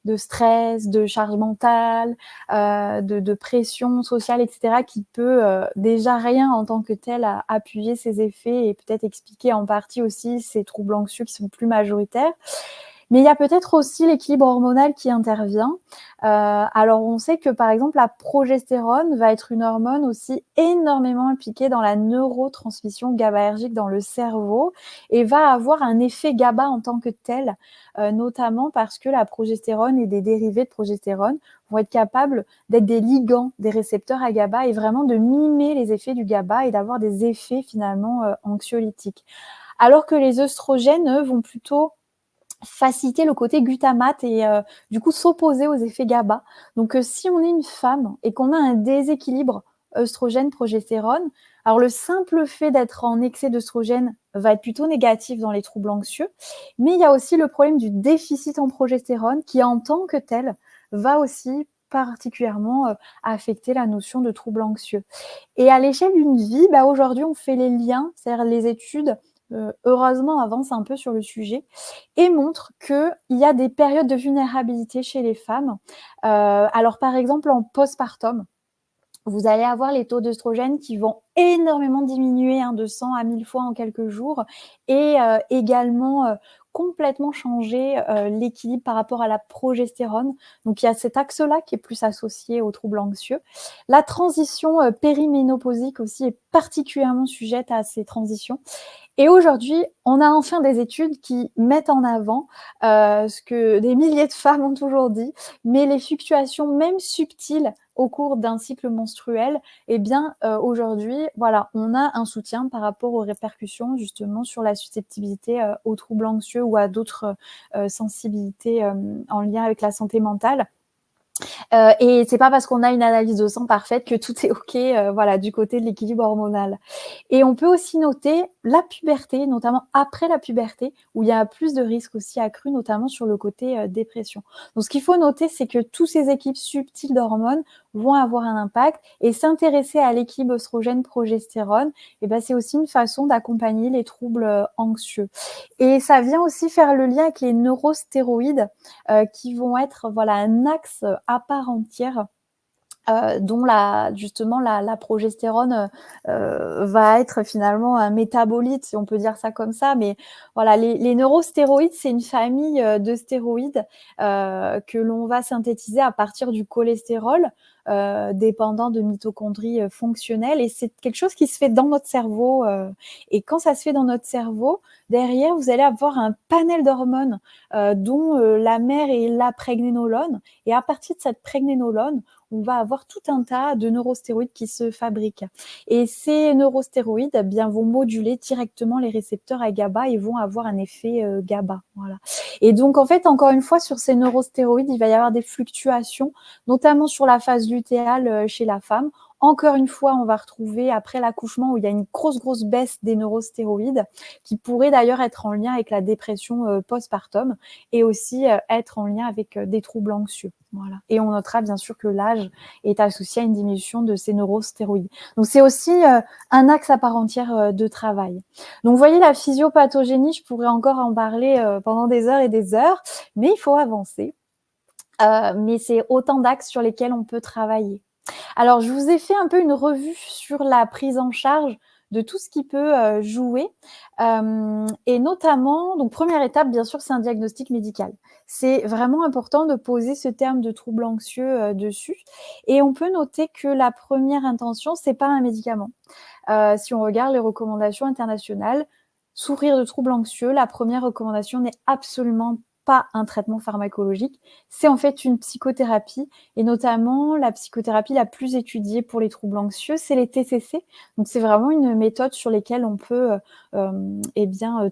de stress, de charge mentale, de pression sociale, etc., qui peut déjà rien en tant que tel appuyer ces effets et peut-être expliquer en partie aussi ces troubles anxieux qui sont plus majoritaires. Mais il y a peut-être aussi l'équilibre hormonal qui intervient. Alors, on sait que, par exemple, la progestérone va être une hormone aussi énormément impliquée dans la neurotransmission GABAergique dans le cerveau et va avoir un effet GABA en tant que tel, notamment parce que la progestérone et des dérivés de progestérone vont être capables d'être des ligands des récepteurs à GABA et vraiment de mimer les effets du GABA et d'avoir des effets finalement anxiolytiques. Alors que les œstrogènes, eux, vont plutôt faciliter le côté glutamate et du coup s'opposer aux effets GABA. Donc si on est une femme et qu'on a un déséquilibre œstrogène-progestérone, alors le simple fait d'être en excès d'œstrogène va être plutôt négatif dans les troubles anxieux, mais il y a aussi le problème du déficit en progestérone qui en tant que tel va aussi particulièrement affecter la notion de trouble anxieux. Et à l'échelle d'une vie, aujourd'hui on fait les liens, c'est-à-dire les études heureusement avancent un peu sur le sujet et montrent qu'il y a des périodes de vulnérabilité chez les femmes. Alors par exemple en postpartum, vous allez avoir les taux d'œstrogène qui vont énormément diminuer de 100 à 1000 fois en quelques jours et également complètement changer l'équilibre par rapport à la progestérone. Donc il y a cet axe-là qui est plus associé aux troubles anxieux. La transition périménopausique aussi est particulièrement sujette à ces transitions. Et aujourd'hui, on a enfin des études qui mettent en avant ce que des milliers de femmes ont toujours dit, mais les fluctuations même subtiles au cours d'un cycle menstruel, aujourd'hui, voilà, on a un soutien par rapport aux répercussions justement sur la susceptibilité aux troubles anxieux ou à d'autres sensibilités en lien avec la santé mentale. Et c'est pas parce qu'on a une analyse de sang parfaite que tout est OK, voilà, du côté de l'équilibre hormonal. Et on peut aussi noter la puberté, notamment après la puberté, où il y a plus de risques aussi accrus, notamment sur le côté dépression. Donc, ce qu'il faut noter, c'est que tous ces équilibres subtils d'hormones vont avoir un impact et s'intéresser à l'équilibre oestrogène-progestérone, c'est aussi une façon d'accompagner les troubles anxieux. Et ça vient aussi faire le lien avec les neurostéroïdes qui vont être un axe à part entière dont la progestérone va être finalement un métabolite, si on peut dire ça comme ça. Mais voilà, les neurostéroïdes, c'est une famille de stéroïdes que l'on va synthétiser à partir du cholestérol, dépendant de mitochondries fonctionnelles. Et c'est quelque chose qui se fait dans notre cerveau. Et quand ça se fait dans notre cerveau, derrière, vous allez avoir un panel d'hormones dont la mère est la prégnénolone. Et à partir de cette prégnénolone, on va avoir tout un tas de neurostéroïdes qui se fabriquent. Et ces neurostéroïdes vont moduler directement les récepteurs à GABA et vont avoir un effet GABA. Voilà. Et donc, en fait, encore une fois, sur ces neurostéroïdes, il va y avoir des fluctuations, notamment sur la phase lutéale chez la femme. Encore une fois, on va retrouver après l'accouchement où il y a une grosse baisse des neurostéroïdes qui pourrait d'ailleurs être en lien avec la dépression postpartum et aussi être en lien avec des troubles anxieux. Voilà. Et on notera bien sûr que l'âge est associé à une diminution de ces neurostéroïdes. Donc c'est aussi un axe à part entière de travail. Donc vous voyez, la physiopathogénie, je pourrais encore en parler pendant des heures et des heures, mais il faut avancer. Mais c'est autant d'axes sur lesquels on peut travailler. Alors, je vous ai fait un peu une revue sur la prise en charge de tout ce qui peut jouer. Et notamment, donc première étape, bien sûr, c'est un diagnostic médical. C'est vraiment important de poser ce terme de trouble anxieux dessus. Et on peut noter que la première intention, c'est pas un médicament. Si on regarde les recommandations internationales, souffrir de troubles anxieux, la première recommandation n'est absolument pas un traitement pharmacologique, c'est en fait une psychothérapie et notamment la psychothérapie la plus étudiée pour les troubles anxieux, c'est les TCC. Donc c'est vraiment une méthode sur laquelle on peut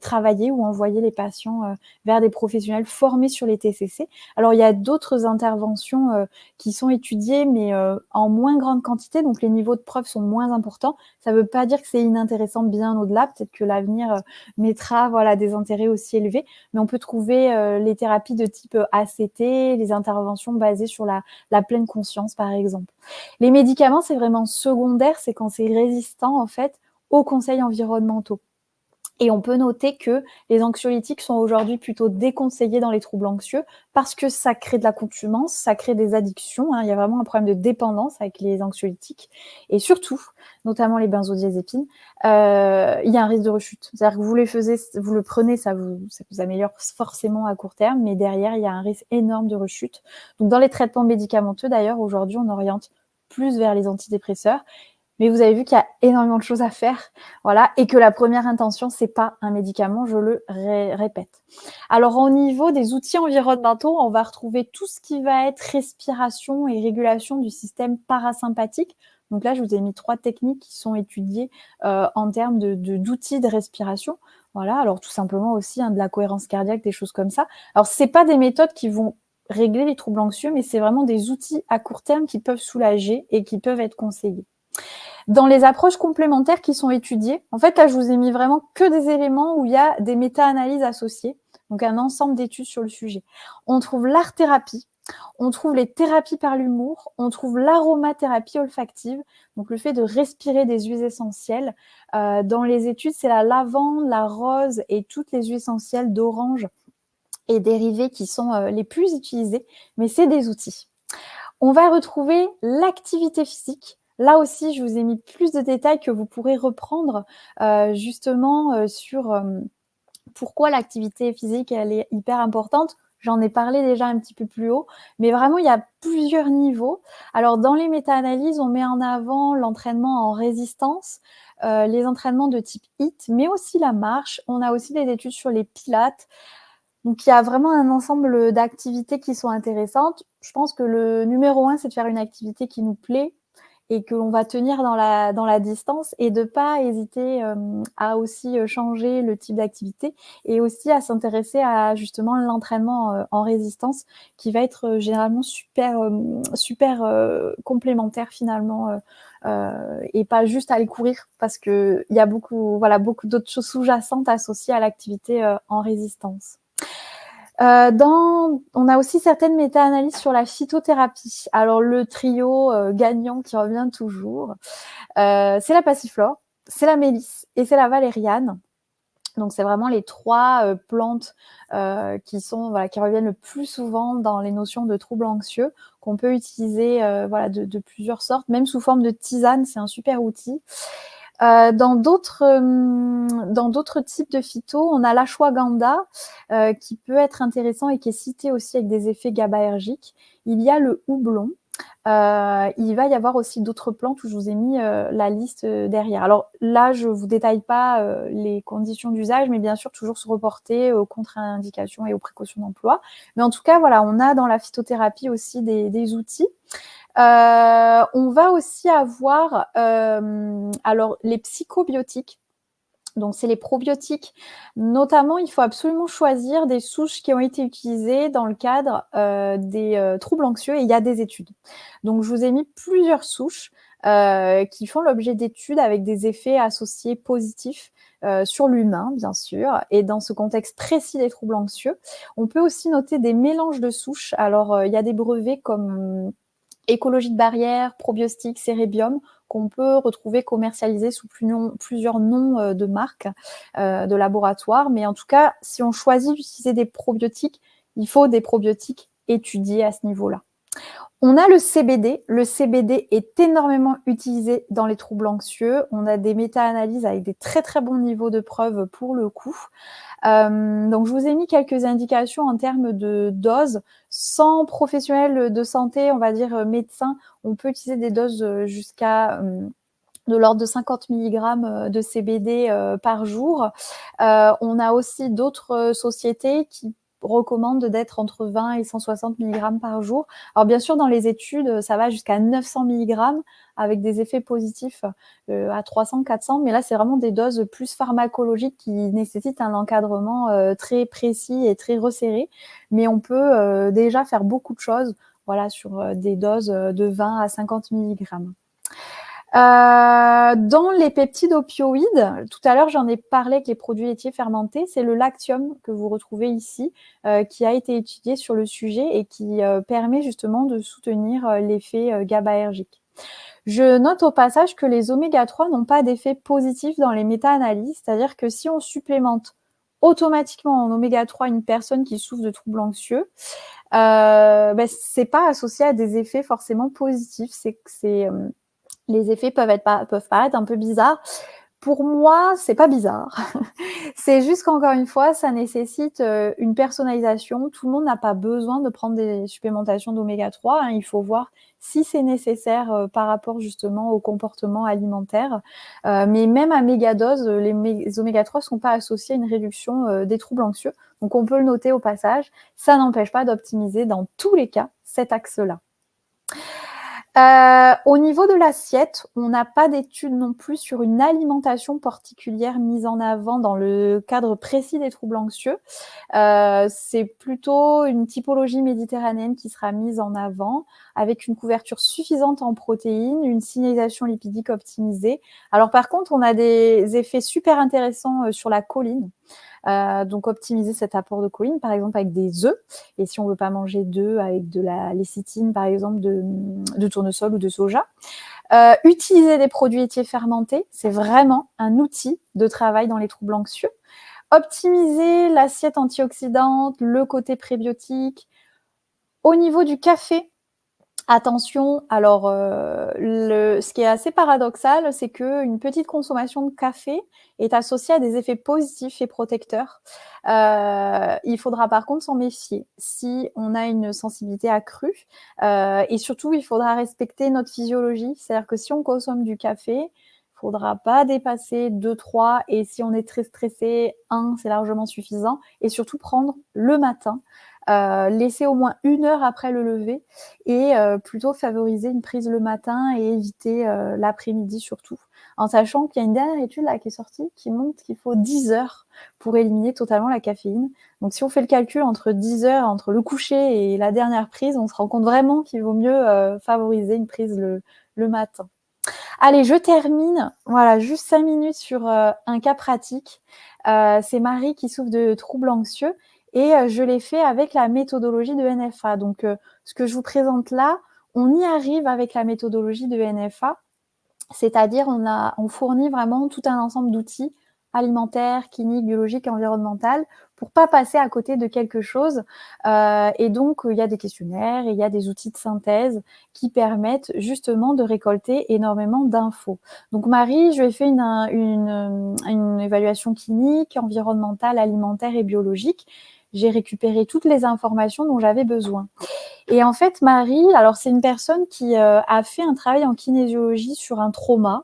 travailler ou envoyer les patients vers des professionnels formés sur les TCC. Alors il y a d'autres interventions qui sont étudiées mais en moins grande quantité, donc les niveaux de preuve sont moins importants. Ça ne veut pas dire que c'est inintéressant bien au-delà, peut-être que l'avenir mettra des intérêts aussi élevés, mais on peut trouver les thérapies de type ACT, les interventions basées sur la pleine conscience, par exemple. Les médicaments, c'est vraiment secondaire, c'est quand c'est résistant, en fait, aux conseils environnementaux. Et on peut noter que les anxiolytiques sont aujourd'hui plutôt déconseillés dans les troubles anxieux parce que ça crée de la contumance, ça crée des addictions. Il y a vraiment un problème de dépendance avec les anxiolytiques. Et surtout, notamment les benzodiazépines, il y a un risque de rechute. C'est-à-dire que vous le prenez, ça vous améliore forcément à court terme, mais derrière, il y a un risque énorme de rechute. Donc dans les traitements médicamenteux, d'ailleurs, aujourd'hui, on oriente plus vers les antidépresseurs. Mais vous avez vu qu'il y a énormément de choses à faire, voilà, et que la première intention, c'est pas un médicament, je le répète. Alors, au niveau des outils environnementaux, on va retrouver tout ce qui va être respiration et régulation du système parasympathique. Donc là, je vous ai mis 3 techniques qui sont étudiées en termes d'outils de respiration. Voilà, alors tout simplement aussi de la cohérence cardiaque, des choses comme ça. Alors, c'est pas des méthodes qui vont régler les troubles anxieux, mais c'est vraiment des outils à court terme qui peuvent soulager et qui peuvent être conseillés. Dans les approches complémentaires qui sont étudiées, en fait, là, je vous ai mis vraiment que des éléments où il y a des méta-analyses associées, donc un ensemble d'études sur le sujet. On trouve l'art-thérapie, on trouve les thérapies par l'humour, on trouve l'aromathérapie olfactive, donc le fait de respirer des huiles essentielles. Dans les études, c'est la lavande, la rose et toutes les huiles essentielles d'orange et dérivés qui sont les plus utilisées, mais c'est des outils. On va retrouver l'activité physique. Là aussi, je vous ai mis plus de détails que vous pourrez reprendre justement sur pourquoi l'activité physique elle est hyper importante. J'en ai parlé déjà un petit peu plus haut, mais vraiment, il y a plusieurs niveaux. Alors, dans les méta-analyses, on met en avant l'entraînement en résistance, les entraînements de type HIIT, mais aussi la marche. On a aussi des études sur les pilates. Donc, il y a vraiment un ensemble d'activités qui sont intéressantes. Je pense que le numéro 1, c'est de faire une activité qui nous plaît et que l'on va tenir dans la distance et de pas hésiter à aussi changer le type d'activité et aussi à s'intéresser à justement l'entraînement en résistance qui va être généralement super complémentaire finalement et pas juste aller courir parce que il y a beaucoup d'autres choses sous-jacentes associées à l'activité en résistance. On a aussi certaines méta-analyses sur la phytothérapie. Alors, le trio gagnant qui revient toujours, c'est la passiflore, c'est la mélisse et c'est la valériane. Donc, c'est vraiment les 3 plantes qui reviennent le plus souvent dans les notions de troubles anxieux, qu'on peut utiliser de plusieurs sortes, même sous forme de tisane, c'est un super outil. Dans d'autres types de phyto, on a l'ashwagandha qui peut être intéressant et qui est cité aussi avec des effets GABAergiques. Il y a le houblon. Il va y avoir aussi d'autres plantes où je vous ai mis la liste derrière. Alors là, je ne vous détaille pas les conditions d'usage, mais bien sûr, toujours se reporter aux contre-indications et aux précautions d'emploi. Mais en tout cas, voilà, on a dans la phytothérapie aussi des outils. On va aussi avoir alors les psychobiotiques. Donc, c'est les probiotiques. Notamment, il faut absolument choisir des souches qui ont été utilisées dans le cadre des troubles anxieux et il y a des études. Donc, je vous ai mis plusieurs souches qui font l'objet d'études avec des effets associés positifs sur l'humain, bien sûr, et dans ce contexte précis des troubles anxieux. On peut aussi noter des mélanges de souches. Alors, il y a des brevets comme écologie de barrière, probiotiques, cérébium, qu'on peut retrouver commercialisés sous plusieurs noms de marques de laboratoires. Mais en tout cas, si on choisit d'utiliser des probiotiques, il faut des probiotiques étudiés à ce niveau-là. On a le CBD. Le CBD est énormément utilisé dans les troubles anxieux. On a des méta-analyses avec des très très bons niveaux de preuve pour le coup. Donc, je vous ai mis quelques indications en termes de doses. Sans professionnel de santé, on va dire médecin, on peut utiliser des doses jusqu'à de l'ordre de 50 mg de CBD par jour. On a aussi d'autres sociétés qui recommandent d'être entre 20 et 160 mg par jour. Alors bien sûr, dans les études, ça va jusqu'à 900 mg avec des effets positifs à 300, 400, mais là, c'est vraiment des doses plus pharmacologiques qui nécessitent un encadrement très précis et très resserré. Mais on peut déjà faire beaucoup de choses sur des doses de 20 à 50 mg. Dans les peptides opioïdes, tout à l'heure j'en ai parlé avec les produits laitiers fermentés, c'est le lactium que vous retrouvez ici, qui a été étudié sur le sujet et qui permet justement de soutenir l'effet GABAergique. Je note au passage que les oméga 3 n'ont pas d'effet positif dans les méta-analyses, c'est-à-dire que si on supplémente automatiquement en oméga 3 une personne qui souffre de troubles anxieux, c'est pas associé à des effets forcément positifs. Les effets peuvent paraître un peu bizarres. Pour moi, c'est pas bizarre. C'est juste qu'encore une fois, ça nécessite une personnalisation. Tout le monde n'a pas besoin de prendre des supplémentations d'oméga 3. Hein. Il faut voir si c'est nécessaire par rapport justement au comportement alimentaire. Mais même à mégadose, les oméga 3 ne sont pas associés à une réduction des troubles anxieux. Donc on peut le noter au passage. Ça n'empêche pas d'optimiser dans tous les cas cet axe-là. Au niveau de l'assiette, on n'a pas d'études non plus sur une alimentation particulière mise en avant dans le cadre précis des troubles anxieux. C'est plutôt une typologie méditerranéenne qui sera mise en avant avec une couverture suffisante en protéines, une signalisation lipidique optimisée. Alors par contre, on a des effets super intéressants sur la choline. Donc optimiser cet apport de choline, par exemple avec des œufs. Et si on ne veut pas manger d'œufs, avec de la lécithine, par exemple, de tournesol ou de soja. Utiliser des produits laitiers fermentés, c'est vraiment un outil de travail dans les troubles anxieux. Optimiser l'assiette antioxydante, le côté prébiotique. Au niveau du café, attention, alors ce qui est assez paradoxal, c'est qu'une petite consommation de café est associée à des effets positifs et protecteurs. Il faudra par contre s'en méfier si on a une sensibilité accrue. Et surtout, il faudra respecter notre physiologie. C'est-à-dire que si on consomme du café, il ne faudra pas dépasser 2, 3. Et si on est très stressé, 1, c'est largement suffisant. Et surtout, prendre le matin. Laisser au moins 1 heure après le lever et plutôt favoriser une prise le matin et éviter l'après-midi surtout. En sachant qu'il y a une dernière étude là qui est sortie qui montre qu'il faut 10 heures pour éliminer totalement la caféine. Donc si on fait le calcul entre 10 heures, entre le coucher et la dernière prise, on se rend compte vraiment qu'il vaut mieux favoriser une prise le matin. Allez, je termine, voilà, juste 5 minutes sur un cas pratique. C'est Marie qui souffre de troubles anxieux et je l'ai fait avec la méthodologie de NFA. Donc, ce que je vous présente là, on y arrive avec la méthodologie de NFA, c'est-à-dire on fournit vraiment tout un ensemble d'outils alimentaires, cliniques, biologiques et environnementales pour pas passer à côté de quelque chose. Et donc, il y a des questionnaires et il y a des outils de synthèse qui permettent justement de récolter énormément d'infos. Donc, Marie, je lui ai fait une évaluation clinique, environnementale, alimentaire et biologique. J'ai récupéré toutes les informations dont j'avais besoin. Et en fait, Marie, alors c'est une personne qui a fait un travail en kinésiologie sur un trauma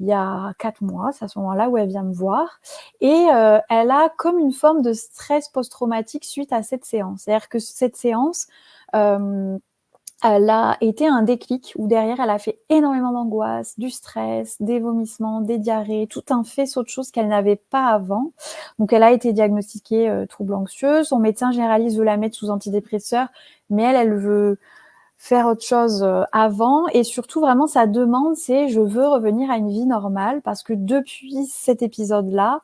il y a 4 mois, c'est à ce moment-là où elle vient me voir. Et elle a comme une forme de stress post-traumatique suite à cette séance. C'est-à-dire que cette séance, elle a été un déclic où derrière, elle a fait énormément d'angoisse, du stress, des vomissements, des diarrhées, tout un faisceau de choses qu'elle n'avait pas avant. Donc, elle a été diagnostiquée trouble anxieux. Son médecin généraliste veut la mettre sous antidépresseur, mais elle veut faire autre chose avant. Et surtout, vraiment, sa demande, c'est « je veux revenir à une vie normale » parce que depuis cet épisode-là,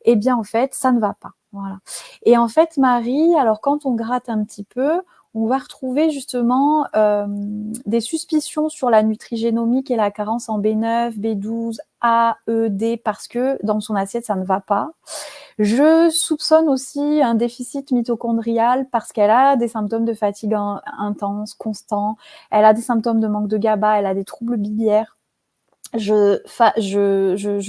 eh bien, en fait, ça ne va pas. Voilà. Et en fait, Marie, alors quand on gratte un petit peu, on va retrouver justement des suspicions sur la nutrigénomique et la carence en B9, B12, A, E, D, parce que dans son assiette, ça ne va pas. Je soupçonne aussi un déficit mitochondrial parce qu'elle a des symptômes de fatigue intense, constant, elle a des symptômes de manque de GABA, elle a des troubles biliaires. Je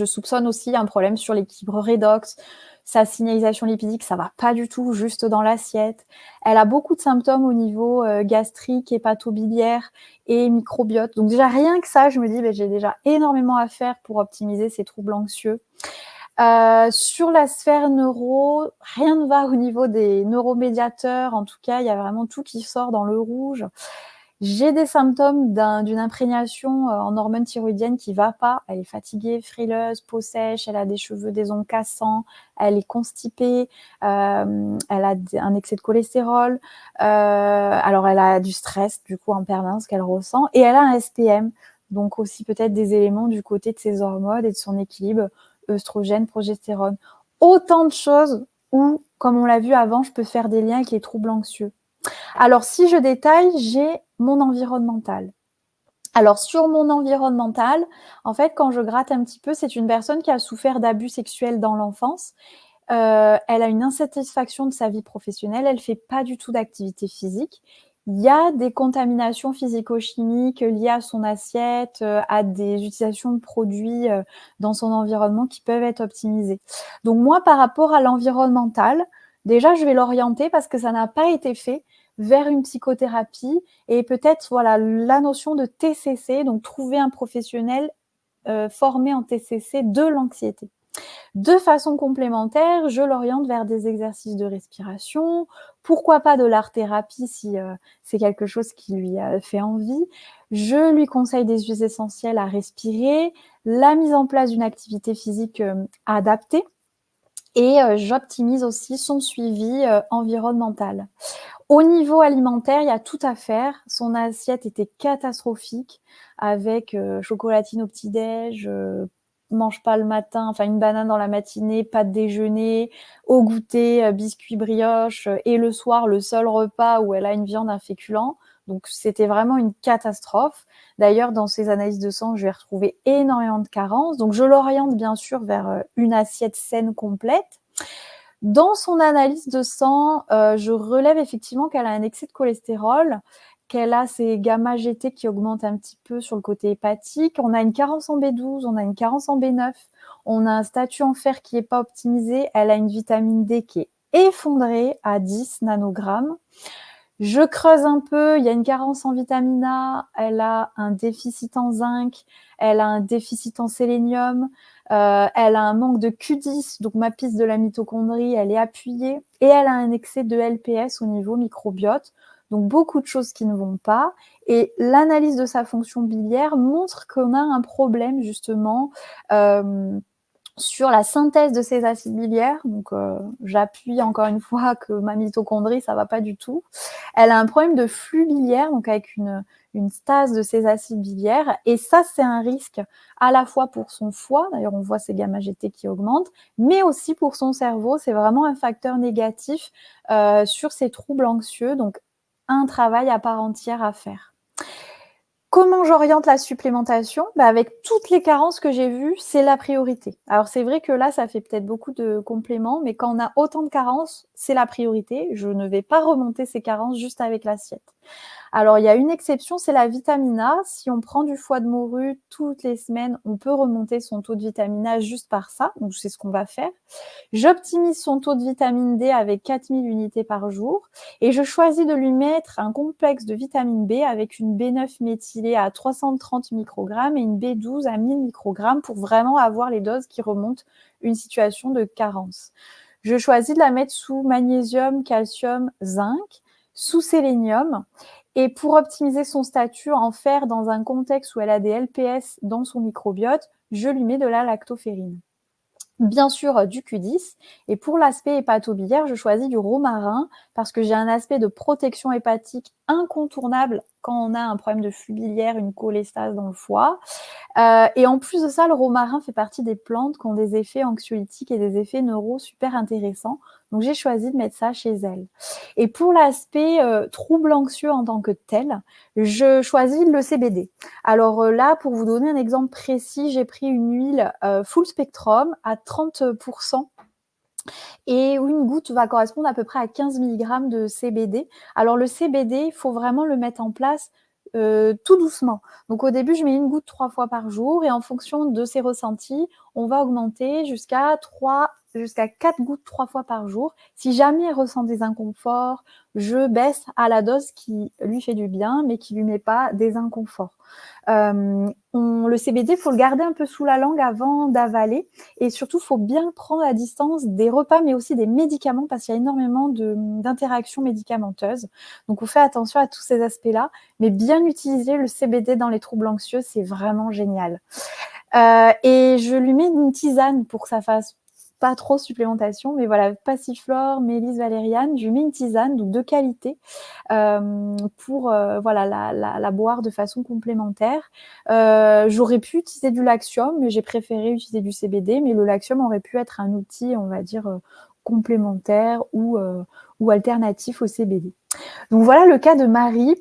soupçonne aussi un problème sur l'équilibre redox, sa signalisation lipidique, ça va pas du tout juste dans l'assiette. Elle a beaucoup de symptômes au niveau gastrique, hépatobiliaire et microbiote. Donc déjà, rien que ça, je me dis, j'ai déjà énormément à faire pour optimiser ces troubles anxieux. Sur la sphère neuro, rien ne va au niveau des neuromédiateurs. En tout cas, il y a vraiment tout qui sort dans le rouge. J'ai des symptômes d'une imprégnation en hormones thyroïdiennes qui va pas. Elle est fatiguée, frileuse, peau sèche, elle a des cheveux, des ongles cassants, elle est constipée, elle a un excès de cholestérol. Alors, elle a du stress, du coup, en permanence qu'elle ressent. Et elle a un SPM, donc aussi peut-être des éléments du côté de ses hormones et de son équilibre œstrogène, progestérone. Autant de choses où, comme on l'a vu avant, je peux faire des liens avec les troubles anxieux. Alors, si je détaille, j'ai mon environnemental. Alors sur mon environnemental, en fait, quand je gratte un petit peu, c'est une personne qui a souffert d'abus sexuels dans l'enfance. Elle a une insatisfaction de sa vie professionnelle, elle fait pas du tout d'activité physique. Il y a des contaminations physico-chimiques liées à son assiette, à des utilisations de produits, dans son environnement qui peuvent être optimisées. Donc moi, par rapport à l'environnemental, déjà, je vais l'orienter parce que ça n'a pas été fait vers une psychothérapie et peut-être, voilà, la notion de TCC, donc trouver un professionnel, formé en TCC de l'anxiété. De façon complémentaire, je l'oriente vers des exercices de respiration, pourquoi pas de l'art-thérapie si c'est quelque chose qui lui fait envie. Je lui conseille des huiles essentielles à respirer, la mise en place d'une activité physique adaptée et j'optimise aussi son suivi environnemental. Au niveau alimentaire, il y a tout à faire. Son assiette était catastrophique avec chocolatine au petit-déj, mange pas le matin, enfin une banane dans la matinée, pas de déjeuner, au goûter, biscuits brioche et le soir, le seul repas où elle a une viande, un féculent. Donc c'était vraiment une catastrophe. D'ailleurs, dans ses analyses de sang, je vais retrouver énormément de carences. Donc je l'oriente bien sûr vers une assiette saine complète. Dans son analyse de sang, je relève effectivement qu'elle a un excès de cholestérol, qu'elle a ses gamma-GT qui augmentent un petit peu sur le côté hépatique. On a une carence en B12, on a une carence en B9, on a un statut en fer qui n'est pas optimisé. Elle a une vitamine D qui est effondrée à 10 nanogrammes. Je creuse un peu, il y a une carence en vitamine A, elle a un déficit en zinc, elle a un déficit en sélénium, elle a un manque de Q10, donc ma piste de la mitochondrie, elle est appuyée, et elle a un excès de LPS au niveau microbiote, donc beaucoup de choses qui ne vont pas. Et l'analyse de sa fonction biliaire montre qu'on a un problème justement sur la synthèse de ces acides biliaires. Donc j'appuie encore une fois que ma mitochondrie, ça va pas du tout. Elle a un problème de flux biliaire, donc avec une stase de ces acides biliaires. Et ça, c'est un risque à la fois pour son foie, d'ailleurs on voit ces gamma-GT qui augmentent, mais aussi pour son cerveau. C'est vraiment un facteur négatif sur ces troubles anxieux. Donc un travail à part entière à faire. Comment j'oriente la supplémentation? Avec toutes les carences que j'ai vues, c'est la priorité. Alors c'est vrai que là, ça fait peut-être beaucoup de compléments, mais quand on a autant de carences, c'est la priorité. Je ne vais pas remonter ces carences juste avec l'assiette. Alors, il y a une exception, c'est la vitamine A. Si on prend du foie de morue toutes les semaines, on peut remonter son taux de vitamine A juste par ça. Donc, c'est ce qu'on va faire. J'optimise son taux de vitamine D avec 4000 unités par jour et je choisis de lui mettre un complexe de vitamine B avec une B9 méthylée à 330 microgrammes et une B12 à 1000 microgrammes pour vraiment avoir les doses qui remontent une situation de carence. Je choisis de la mettre sous magnésium, calcium, zinc, sous sélénium. Et pour optimiser son statut en fer dans un contexte où elle a des LPS dans son microbiote, je lui mets de la lactoferrine. Bien sûr du Q10. Et pour l'aspect hépatobiliaire, je choisis du romarin parce que j'ai un aspect de protection hépatique incontournable quand on a un problème de flux biliaire, une cholestase dans le foie. Et en plus de ça, le romarin fait partie des plantes qui ont des effets anxiolytiques et des effets neuro super intéressants. Donc j'ai choisi de mettre ça chez elle. Et pour l'aspect trouble anxieux en tant que tel, je choisis le CBD. Alors là, pour vous donner un exemple précis, j'ai pris une huile full spectrum à 30% et où une goutte va correspondre à peu près à 15 mg de CBD. Alors le CBD, il faut vraiment le mettre en place tout doucement. Donc au début, je mets une goutte 3 fois par jour et en fonction de ses ressentis, on va augmenter jusqu'à 4 gouttes 3 fois par jour. Si jamais elle ressent des inconforts, je baisse à la dose qui lui fait du bien, mais qui lui met pas des inconforts. Le CBD, il faut le garder un peu sous la langue avant d'avaler et surtout, il faut bien prendre la distance des repas, mais aussi des médicaments parce qu'il y a énormément d'interactions médicamenteuses. Donc, on fait attention à tous ces aspects-là, mais bien utiliser le CBD dans les troubles anxieux, c'est vraiment génial. Et je lui mets une tisane pour que ça fasse pas trop supplémentation, mais voilà, passiflore, mélisse, valériane, je lui mets une tisane donc de qualité pour voilà, la boire de façon complémentaire. J'aurais pu utiliser du Laxium, mais j'ai préféré utiliser du CBD, mais le Laxium aurait pu être un outil, on va dire, complémentaire ou alternatif au CBD. Donc voilà le cas de Marie.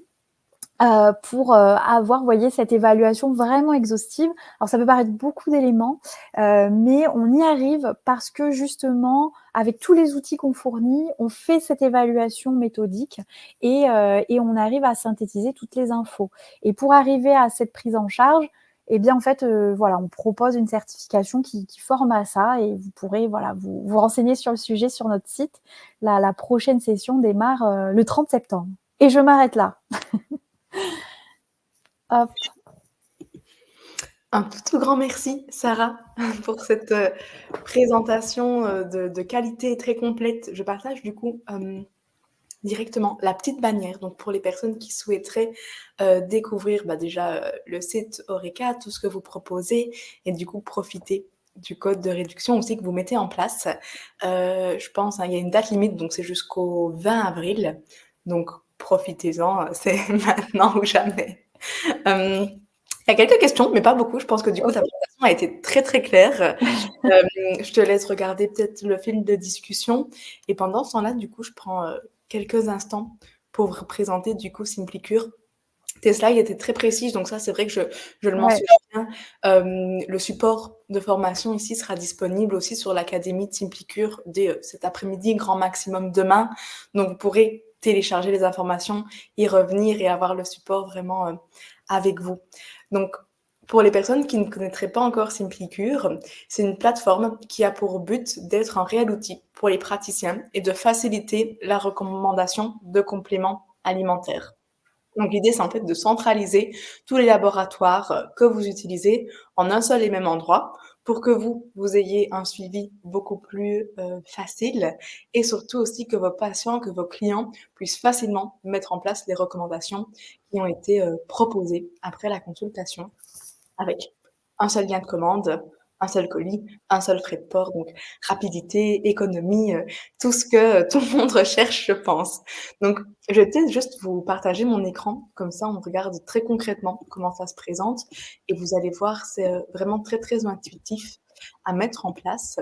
pour avoir, vous voyez, cette évaluation vraiment exhaustive. Alors ça peut paraître beaucoup d'éléments, mais on y arrive parce que justement, avec tous les outils qu'on fournit, on fait cette évaluation méthodique et on arrive à synthétiser toutes les infos. Et pour arriver à cette prise en charge, eh bien en fait, voilà, on propose une certification qui forme à ça et vous pourrez voilà vous renseigner sur le sujet sur notre site. La prochaine session démarre le 30 septembre. Et je m'arrête là. Hop. Un tout grand merci, Sarah, pour cette présentation de qualité très complète. Je partage du coup directement la petite bannière. Donc pour les personnes qui souhaiteraient découvrir déjà le site Horeca, tout ce que vous proposez et du coup profiter du code de réduction aussi que vous mettez en place. Je pense, il y a une date limite, donc c'est jusqu'au 20 avril. Donc profitez-en, c'est maintenant ou jamais. Il y a quelques questions, mais pas beaucoup. Je pense que du coup, ta présentation a été très, très claire. Je te laisse regarder peut-être le film de discussion. Et pendant ce temps-là, du coup, je prends quelques instants pour vous présenter du coup Simplicure. Tes slides étaient très précises, donc ça, c'est vrai que je le mentionne bien. Le support de formation ici sera disponible aussi sur l'Académie de Simplicure dès cet après-midi, grand maximum demain. Donc, vous pourrez télécharger les informations, y revenir et avoir le support vraiment avec vous. Donc, pour les personnes qui ne connaîtraient pas encore Simplicure, c'est une plateforme qui a pour but d'être un réel outil pour les praticiens et de faciliter la recommandation de compléments alimentaires. Donc l'idée, c'est en fait de centraliser tous les laboratoires que vous utilisez en un seul et même endroit pour que vous ayez un suivi beaucoup plus facile et surtout aussi que vos patients, que vos clients puissent facilement mettre en place les recommandations qui ont été proposées après la consultation avec un seul lien de commande, un seul colis, un seul frais de port, donc rapidité, économie, tout ce que tout le monde recherche, je pense. Donc, je vais peut-être juste vous partager mon écran, comme ça on regarde très concrètement comment ça se présente et vous allez voir, c'est vraiment très, très intuitif à mettre en place.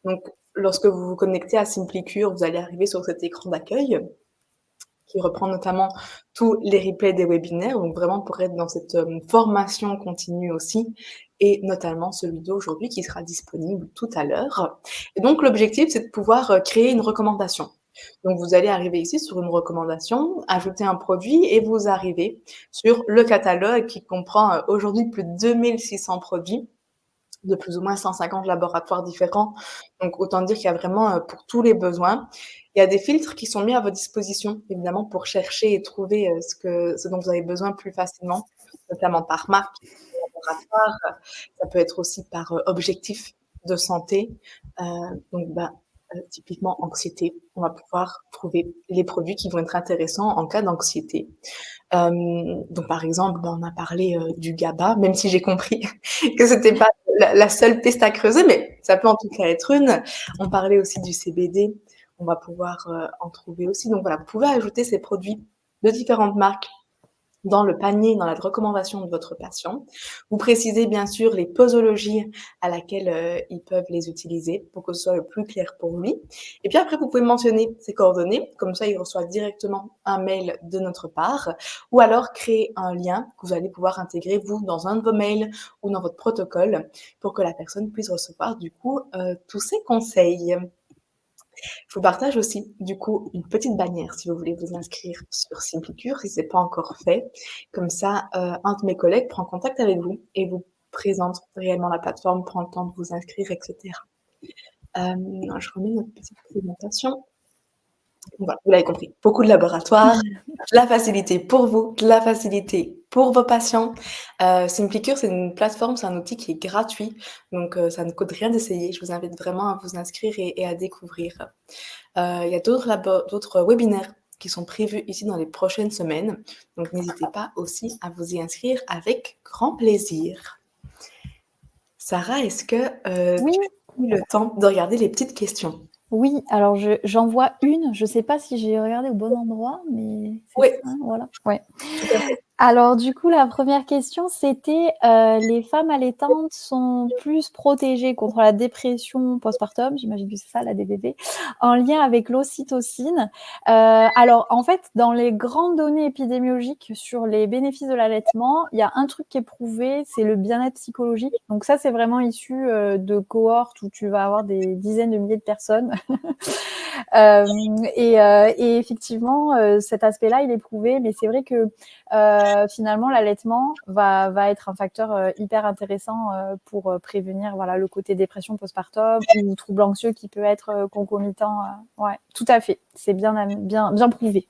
Donc, lorsque vous vous connectez à Simplicure, vous allez arriver sur cet écran d'accueil qui reprend notamment tous les replays des webinaires, donc vraiment pour être dans cette formation continue aussi, et notamment celui d'aujourd'hui qui sera disponible tout à l'heure. Et donc l'objectif, c'est de pouvoir créer une recommandation. Donc vous allez arriver ici sur une recommandation, ajouter un produit et vous arrivez sur le catalogue qui comprend aujourd'hui plus de 2600 produits de plus ou moins 150 laboratoires différents. Donc, autant dire qu'il y a vraiment pour tous les besoins. Il y a des filtres qui sont mis à votre disposition, évidemment, pour chercher et trouver ce dont vous avez besoin plus facilement, notamment par marque, laboratoire. Ça peut être aussi par objectif de santé. Donc, typiquement anxiété, on va pouvoir trouver les produits qui vont être intéressants en cas d'anxiété. Donc par exemple, on a parlé du GABA, même si j'ai compris que c'était pas la seule piste à creuser, mais ça peut en tout cas être une. On parlait aussi du CBD, on va pouvoir en trouver aussi. Donc voilà, vous pouvez ajouter ces produits de différentes marques dans le panier, dans la recommandation de votre patient. Vous précisez bien sûr les posologies à laquelle ils peuvent les utiliser pour que ce soit le plus clair pour lui. Et puis après, vous pouvez mentionner ses coordonnées, comme ça il reçoit directement un mail de notre part, ou alors créer un lien que vous allez pouvoir intégrer vous dans un de vos mails ou dans votre protocole pour que la personne puisse recevoir du coup tous ces conseils. Je vous partage aussi, du coup, une petite bannière si vous voulez vous inscrire sur Simplicure, si ce n'est pas encore fait. Comme ça, un de mes collègues prend contact avec vous et vous présente réellement la plateforme, prend le temps de vous inscrire, etc. Je remets notre petite présentation. Voilà, vous l'avez compris, beaucoup de laboratoires, de la facilité pour vous, de la facilité pour vos patients. Simplicure, c'est une plateforme, c'est un outil qui est gratuit, donc ça ne coûte rien d'essayer. Je vous invite vraiment à vous inscrire et à découvrir. Il y a d'autres webinaires qui sont prévus ici dans les prochaines semaines, donc n'hésitez pas aussi à vous y inscrire avec grand plaisir. Sarah, est-ce que Oui. tu as eu le temps de regarder les petites questions? Oui, alors j'en vois une. Je ne sais pas si j'ai regardé au bon endroit, mais c'est Oui. ça, voilà. Ouais. Tout à fait. Alors du coup, la première question, c'était, les femmes allaitantes sont plus protégées contre la dépression postpartum, j'imagine que c'est ça, la DBV, en lien avec l'ocytocine. Alors en fait, dans les grandes données épidémiologiques sur les bénéfices de l'allaitement, il y a un truc qui est prouvé, c'est le bien-être psychologique. Donc ça, c'est vraiment issu, de cohortes où tu vas avoir des dizaines de milliers de personnes. Et effectivement, cet aspect-là, il est prouvé, mais c'est vrai que finalement, l'allaitement va être un facteur hyper intéressant pour prévenir voilà, le côté dépression postpartum ou trouble anxieux qui peut être concomitant. Ouais, tout à fait. C'est bien prouvé.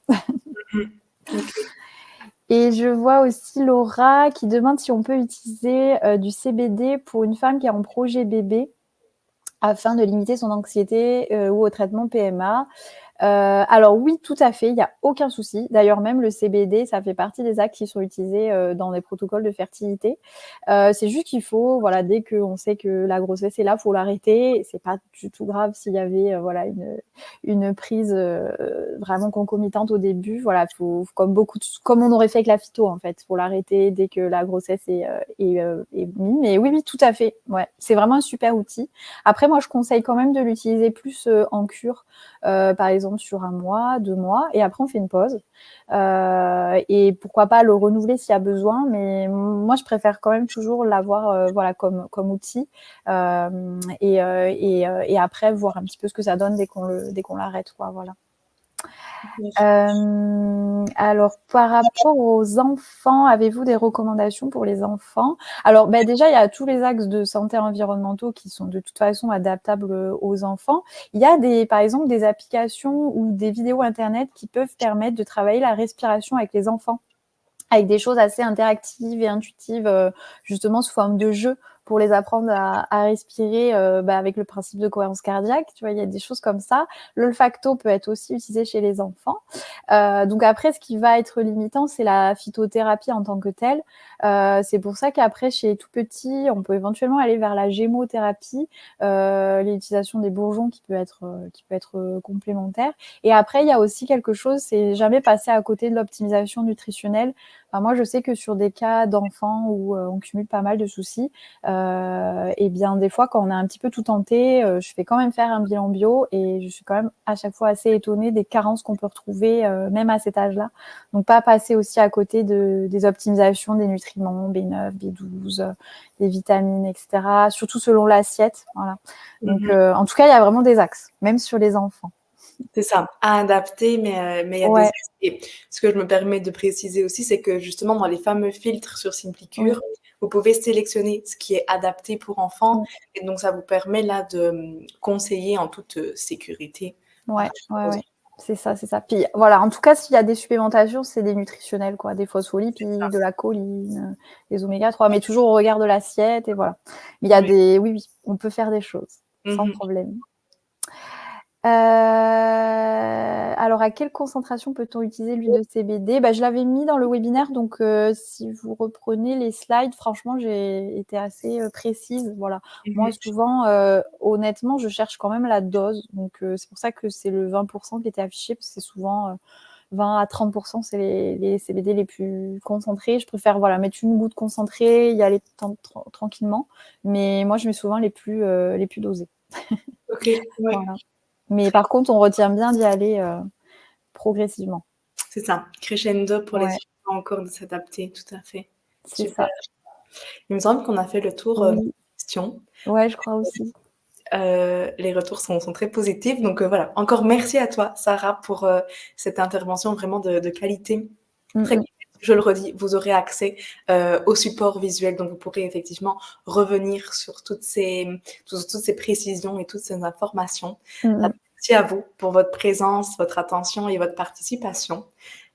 Ok. Et je vois aussi Laura qui demande si on peut utiliser du CBD pour une femme qui est en projet bébé afin de limiter son anxiété ou au traitement PMA. Alors oui, tout à fait, il n'y a aucun souci. D'ailleurs, même le CBD, ça fait partie des actes qui sont utilisés dans des protocoles de fertilité. C'est juste qu'il faut, voilà, dès qu'on sait que la grossesse est là, faut l'arrêter. C'est pas du tout grave s'il y avait, voilà, une prise vraiment concomitante au début. Voilà, faut comme on aurait fait avec la phyto en fait, faut l'arrêter dès que la grossesse est mise. Mais oui, oui, tout à fait. Ouais, c'est vraiment un super outil. Après, moi, je conseille quand même de l'utiliser plus en cure. Par exemple sur 1 mois, 2 mois, et après on fait une pause. Et pourquoi pas le renouveler s'il y a besoin, mais moi je préfère quand même toujours l'avoir voilà, comme outil. Et après voir un petit peu ce que ça donne dès qu'on l'arrête. Quoi, voilà. Alors, par rapport aux enfants, avez-vous des recommandations pour les enfants? Alors, déjà, il y a tous les axes de santé environnementaux qui sont de toute façon adaptables aux enfants. Il y a par exemple des applications ou des vidéos Internet qui peuvent permettre de travailler la respiration avec les enfants, avec des choses assez interactives et intuitives, justement sous forme de jeu pour les apprendre à respirer avec le principe de cohérence cardiaque. Tu vois, il y a des choses comme ça. L'olfacto peut être aussi utilisé chez les enfants. Donc après, ce qui va être limitant, c'est la phytothérapie en tant que telle. C'est pour ça qu'après, chez les tout petits, on peut éventuellement aller vers la gémothérapie, l'utilisation des bourgeons qui peut être complémentaire. Et après, il y a aussi quelque chose, c'est jamais passer à côté de l'optimisation nutritionnelle. Enfin, moi, je sais que sur des cas d'enfants où on cumule pas mal de soucis, et bien des fois, quand on a un petit peu tout tenté, je fais quand même faire un bilan bio et je suis quand même à chaque fois assez étonnée des carences qu'on peut retrouver même à cet âge-là. Donc, pas passer aussi à côté des optimisations des nutriments, B9, B12, des vitamines, etc. Surtout selon l'assiette. Voilà. Donc, en tout cas, il y a vraiment des axes, même sur les enfants. C'est ça, à adapter, mais il y a des Ouais. axes. Et ce que je me permets de préciser aussi, c'est que justement dans les fameux filtres sur Oui. SimpliCure, vous pouvez sélectionner ce qui est adapté pour enfants, Oui. et donc ça vous permet là de conseiller en toute sécurité. Ouais. C'est ça, c'est ça. Puis voilà, en tout cas, s'il y a des supplémentations, c'est des nutritionnels, quoi, des phospholipides, de la choline, des oméga 3, mais toujours au regard de l'assiette et voilà. Mais il y a Oui. oui, on peut faire des choses sans problème. Alors, à quelle concentration peut-on utiliser l'huile de CBD? Je l'avais mis dans le webinaire, donc si vous reprenez les slides, franchement, j'ai été assez précise. Voilà. Moi, souvent, honnêtement, je cherche quand même la dose. Donc, c'est pour ça que c'est le 20% qui était affiché, parce que c'est souvent 20 à 30%, c'est les CBD les plus concentrés. Je préfère mettre une goutte concentrée, y aller tranquillement. Mais moi, je mets souvent les plus dosés. Ok, ouais. Voilà. Mais par contre, on retient bien d'y aller progressivement. C'est ça, crescendo pour les Ouais, enfants encore de s'adapter, tout à fait. c'est Super. ça. Il me semble qu'on a fait le tour des Oui, questions. ouais, je crois aussi. Les retours sont très positifs. Donc voilà, encore merci à toi, Sarah, pour cette intervention vraiment de qualité. Très, Mmh. je le redis, vous aurez accès au support visuel, donc vous pourrez effectivement revenir sur toutes ces précisions et toutes ces informations. Mmh. Merci à vous pour votre présence, votre attention et votre participation.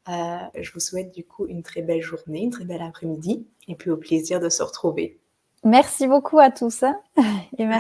Je vous souhaite du coup une très belle journée, une très belle après-midi, et puis au plaisir de se retrouver. Merci beaucoup à tous, hein, et merci.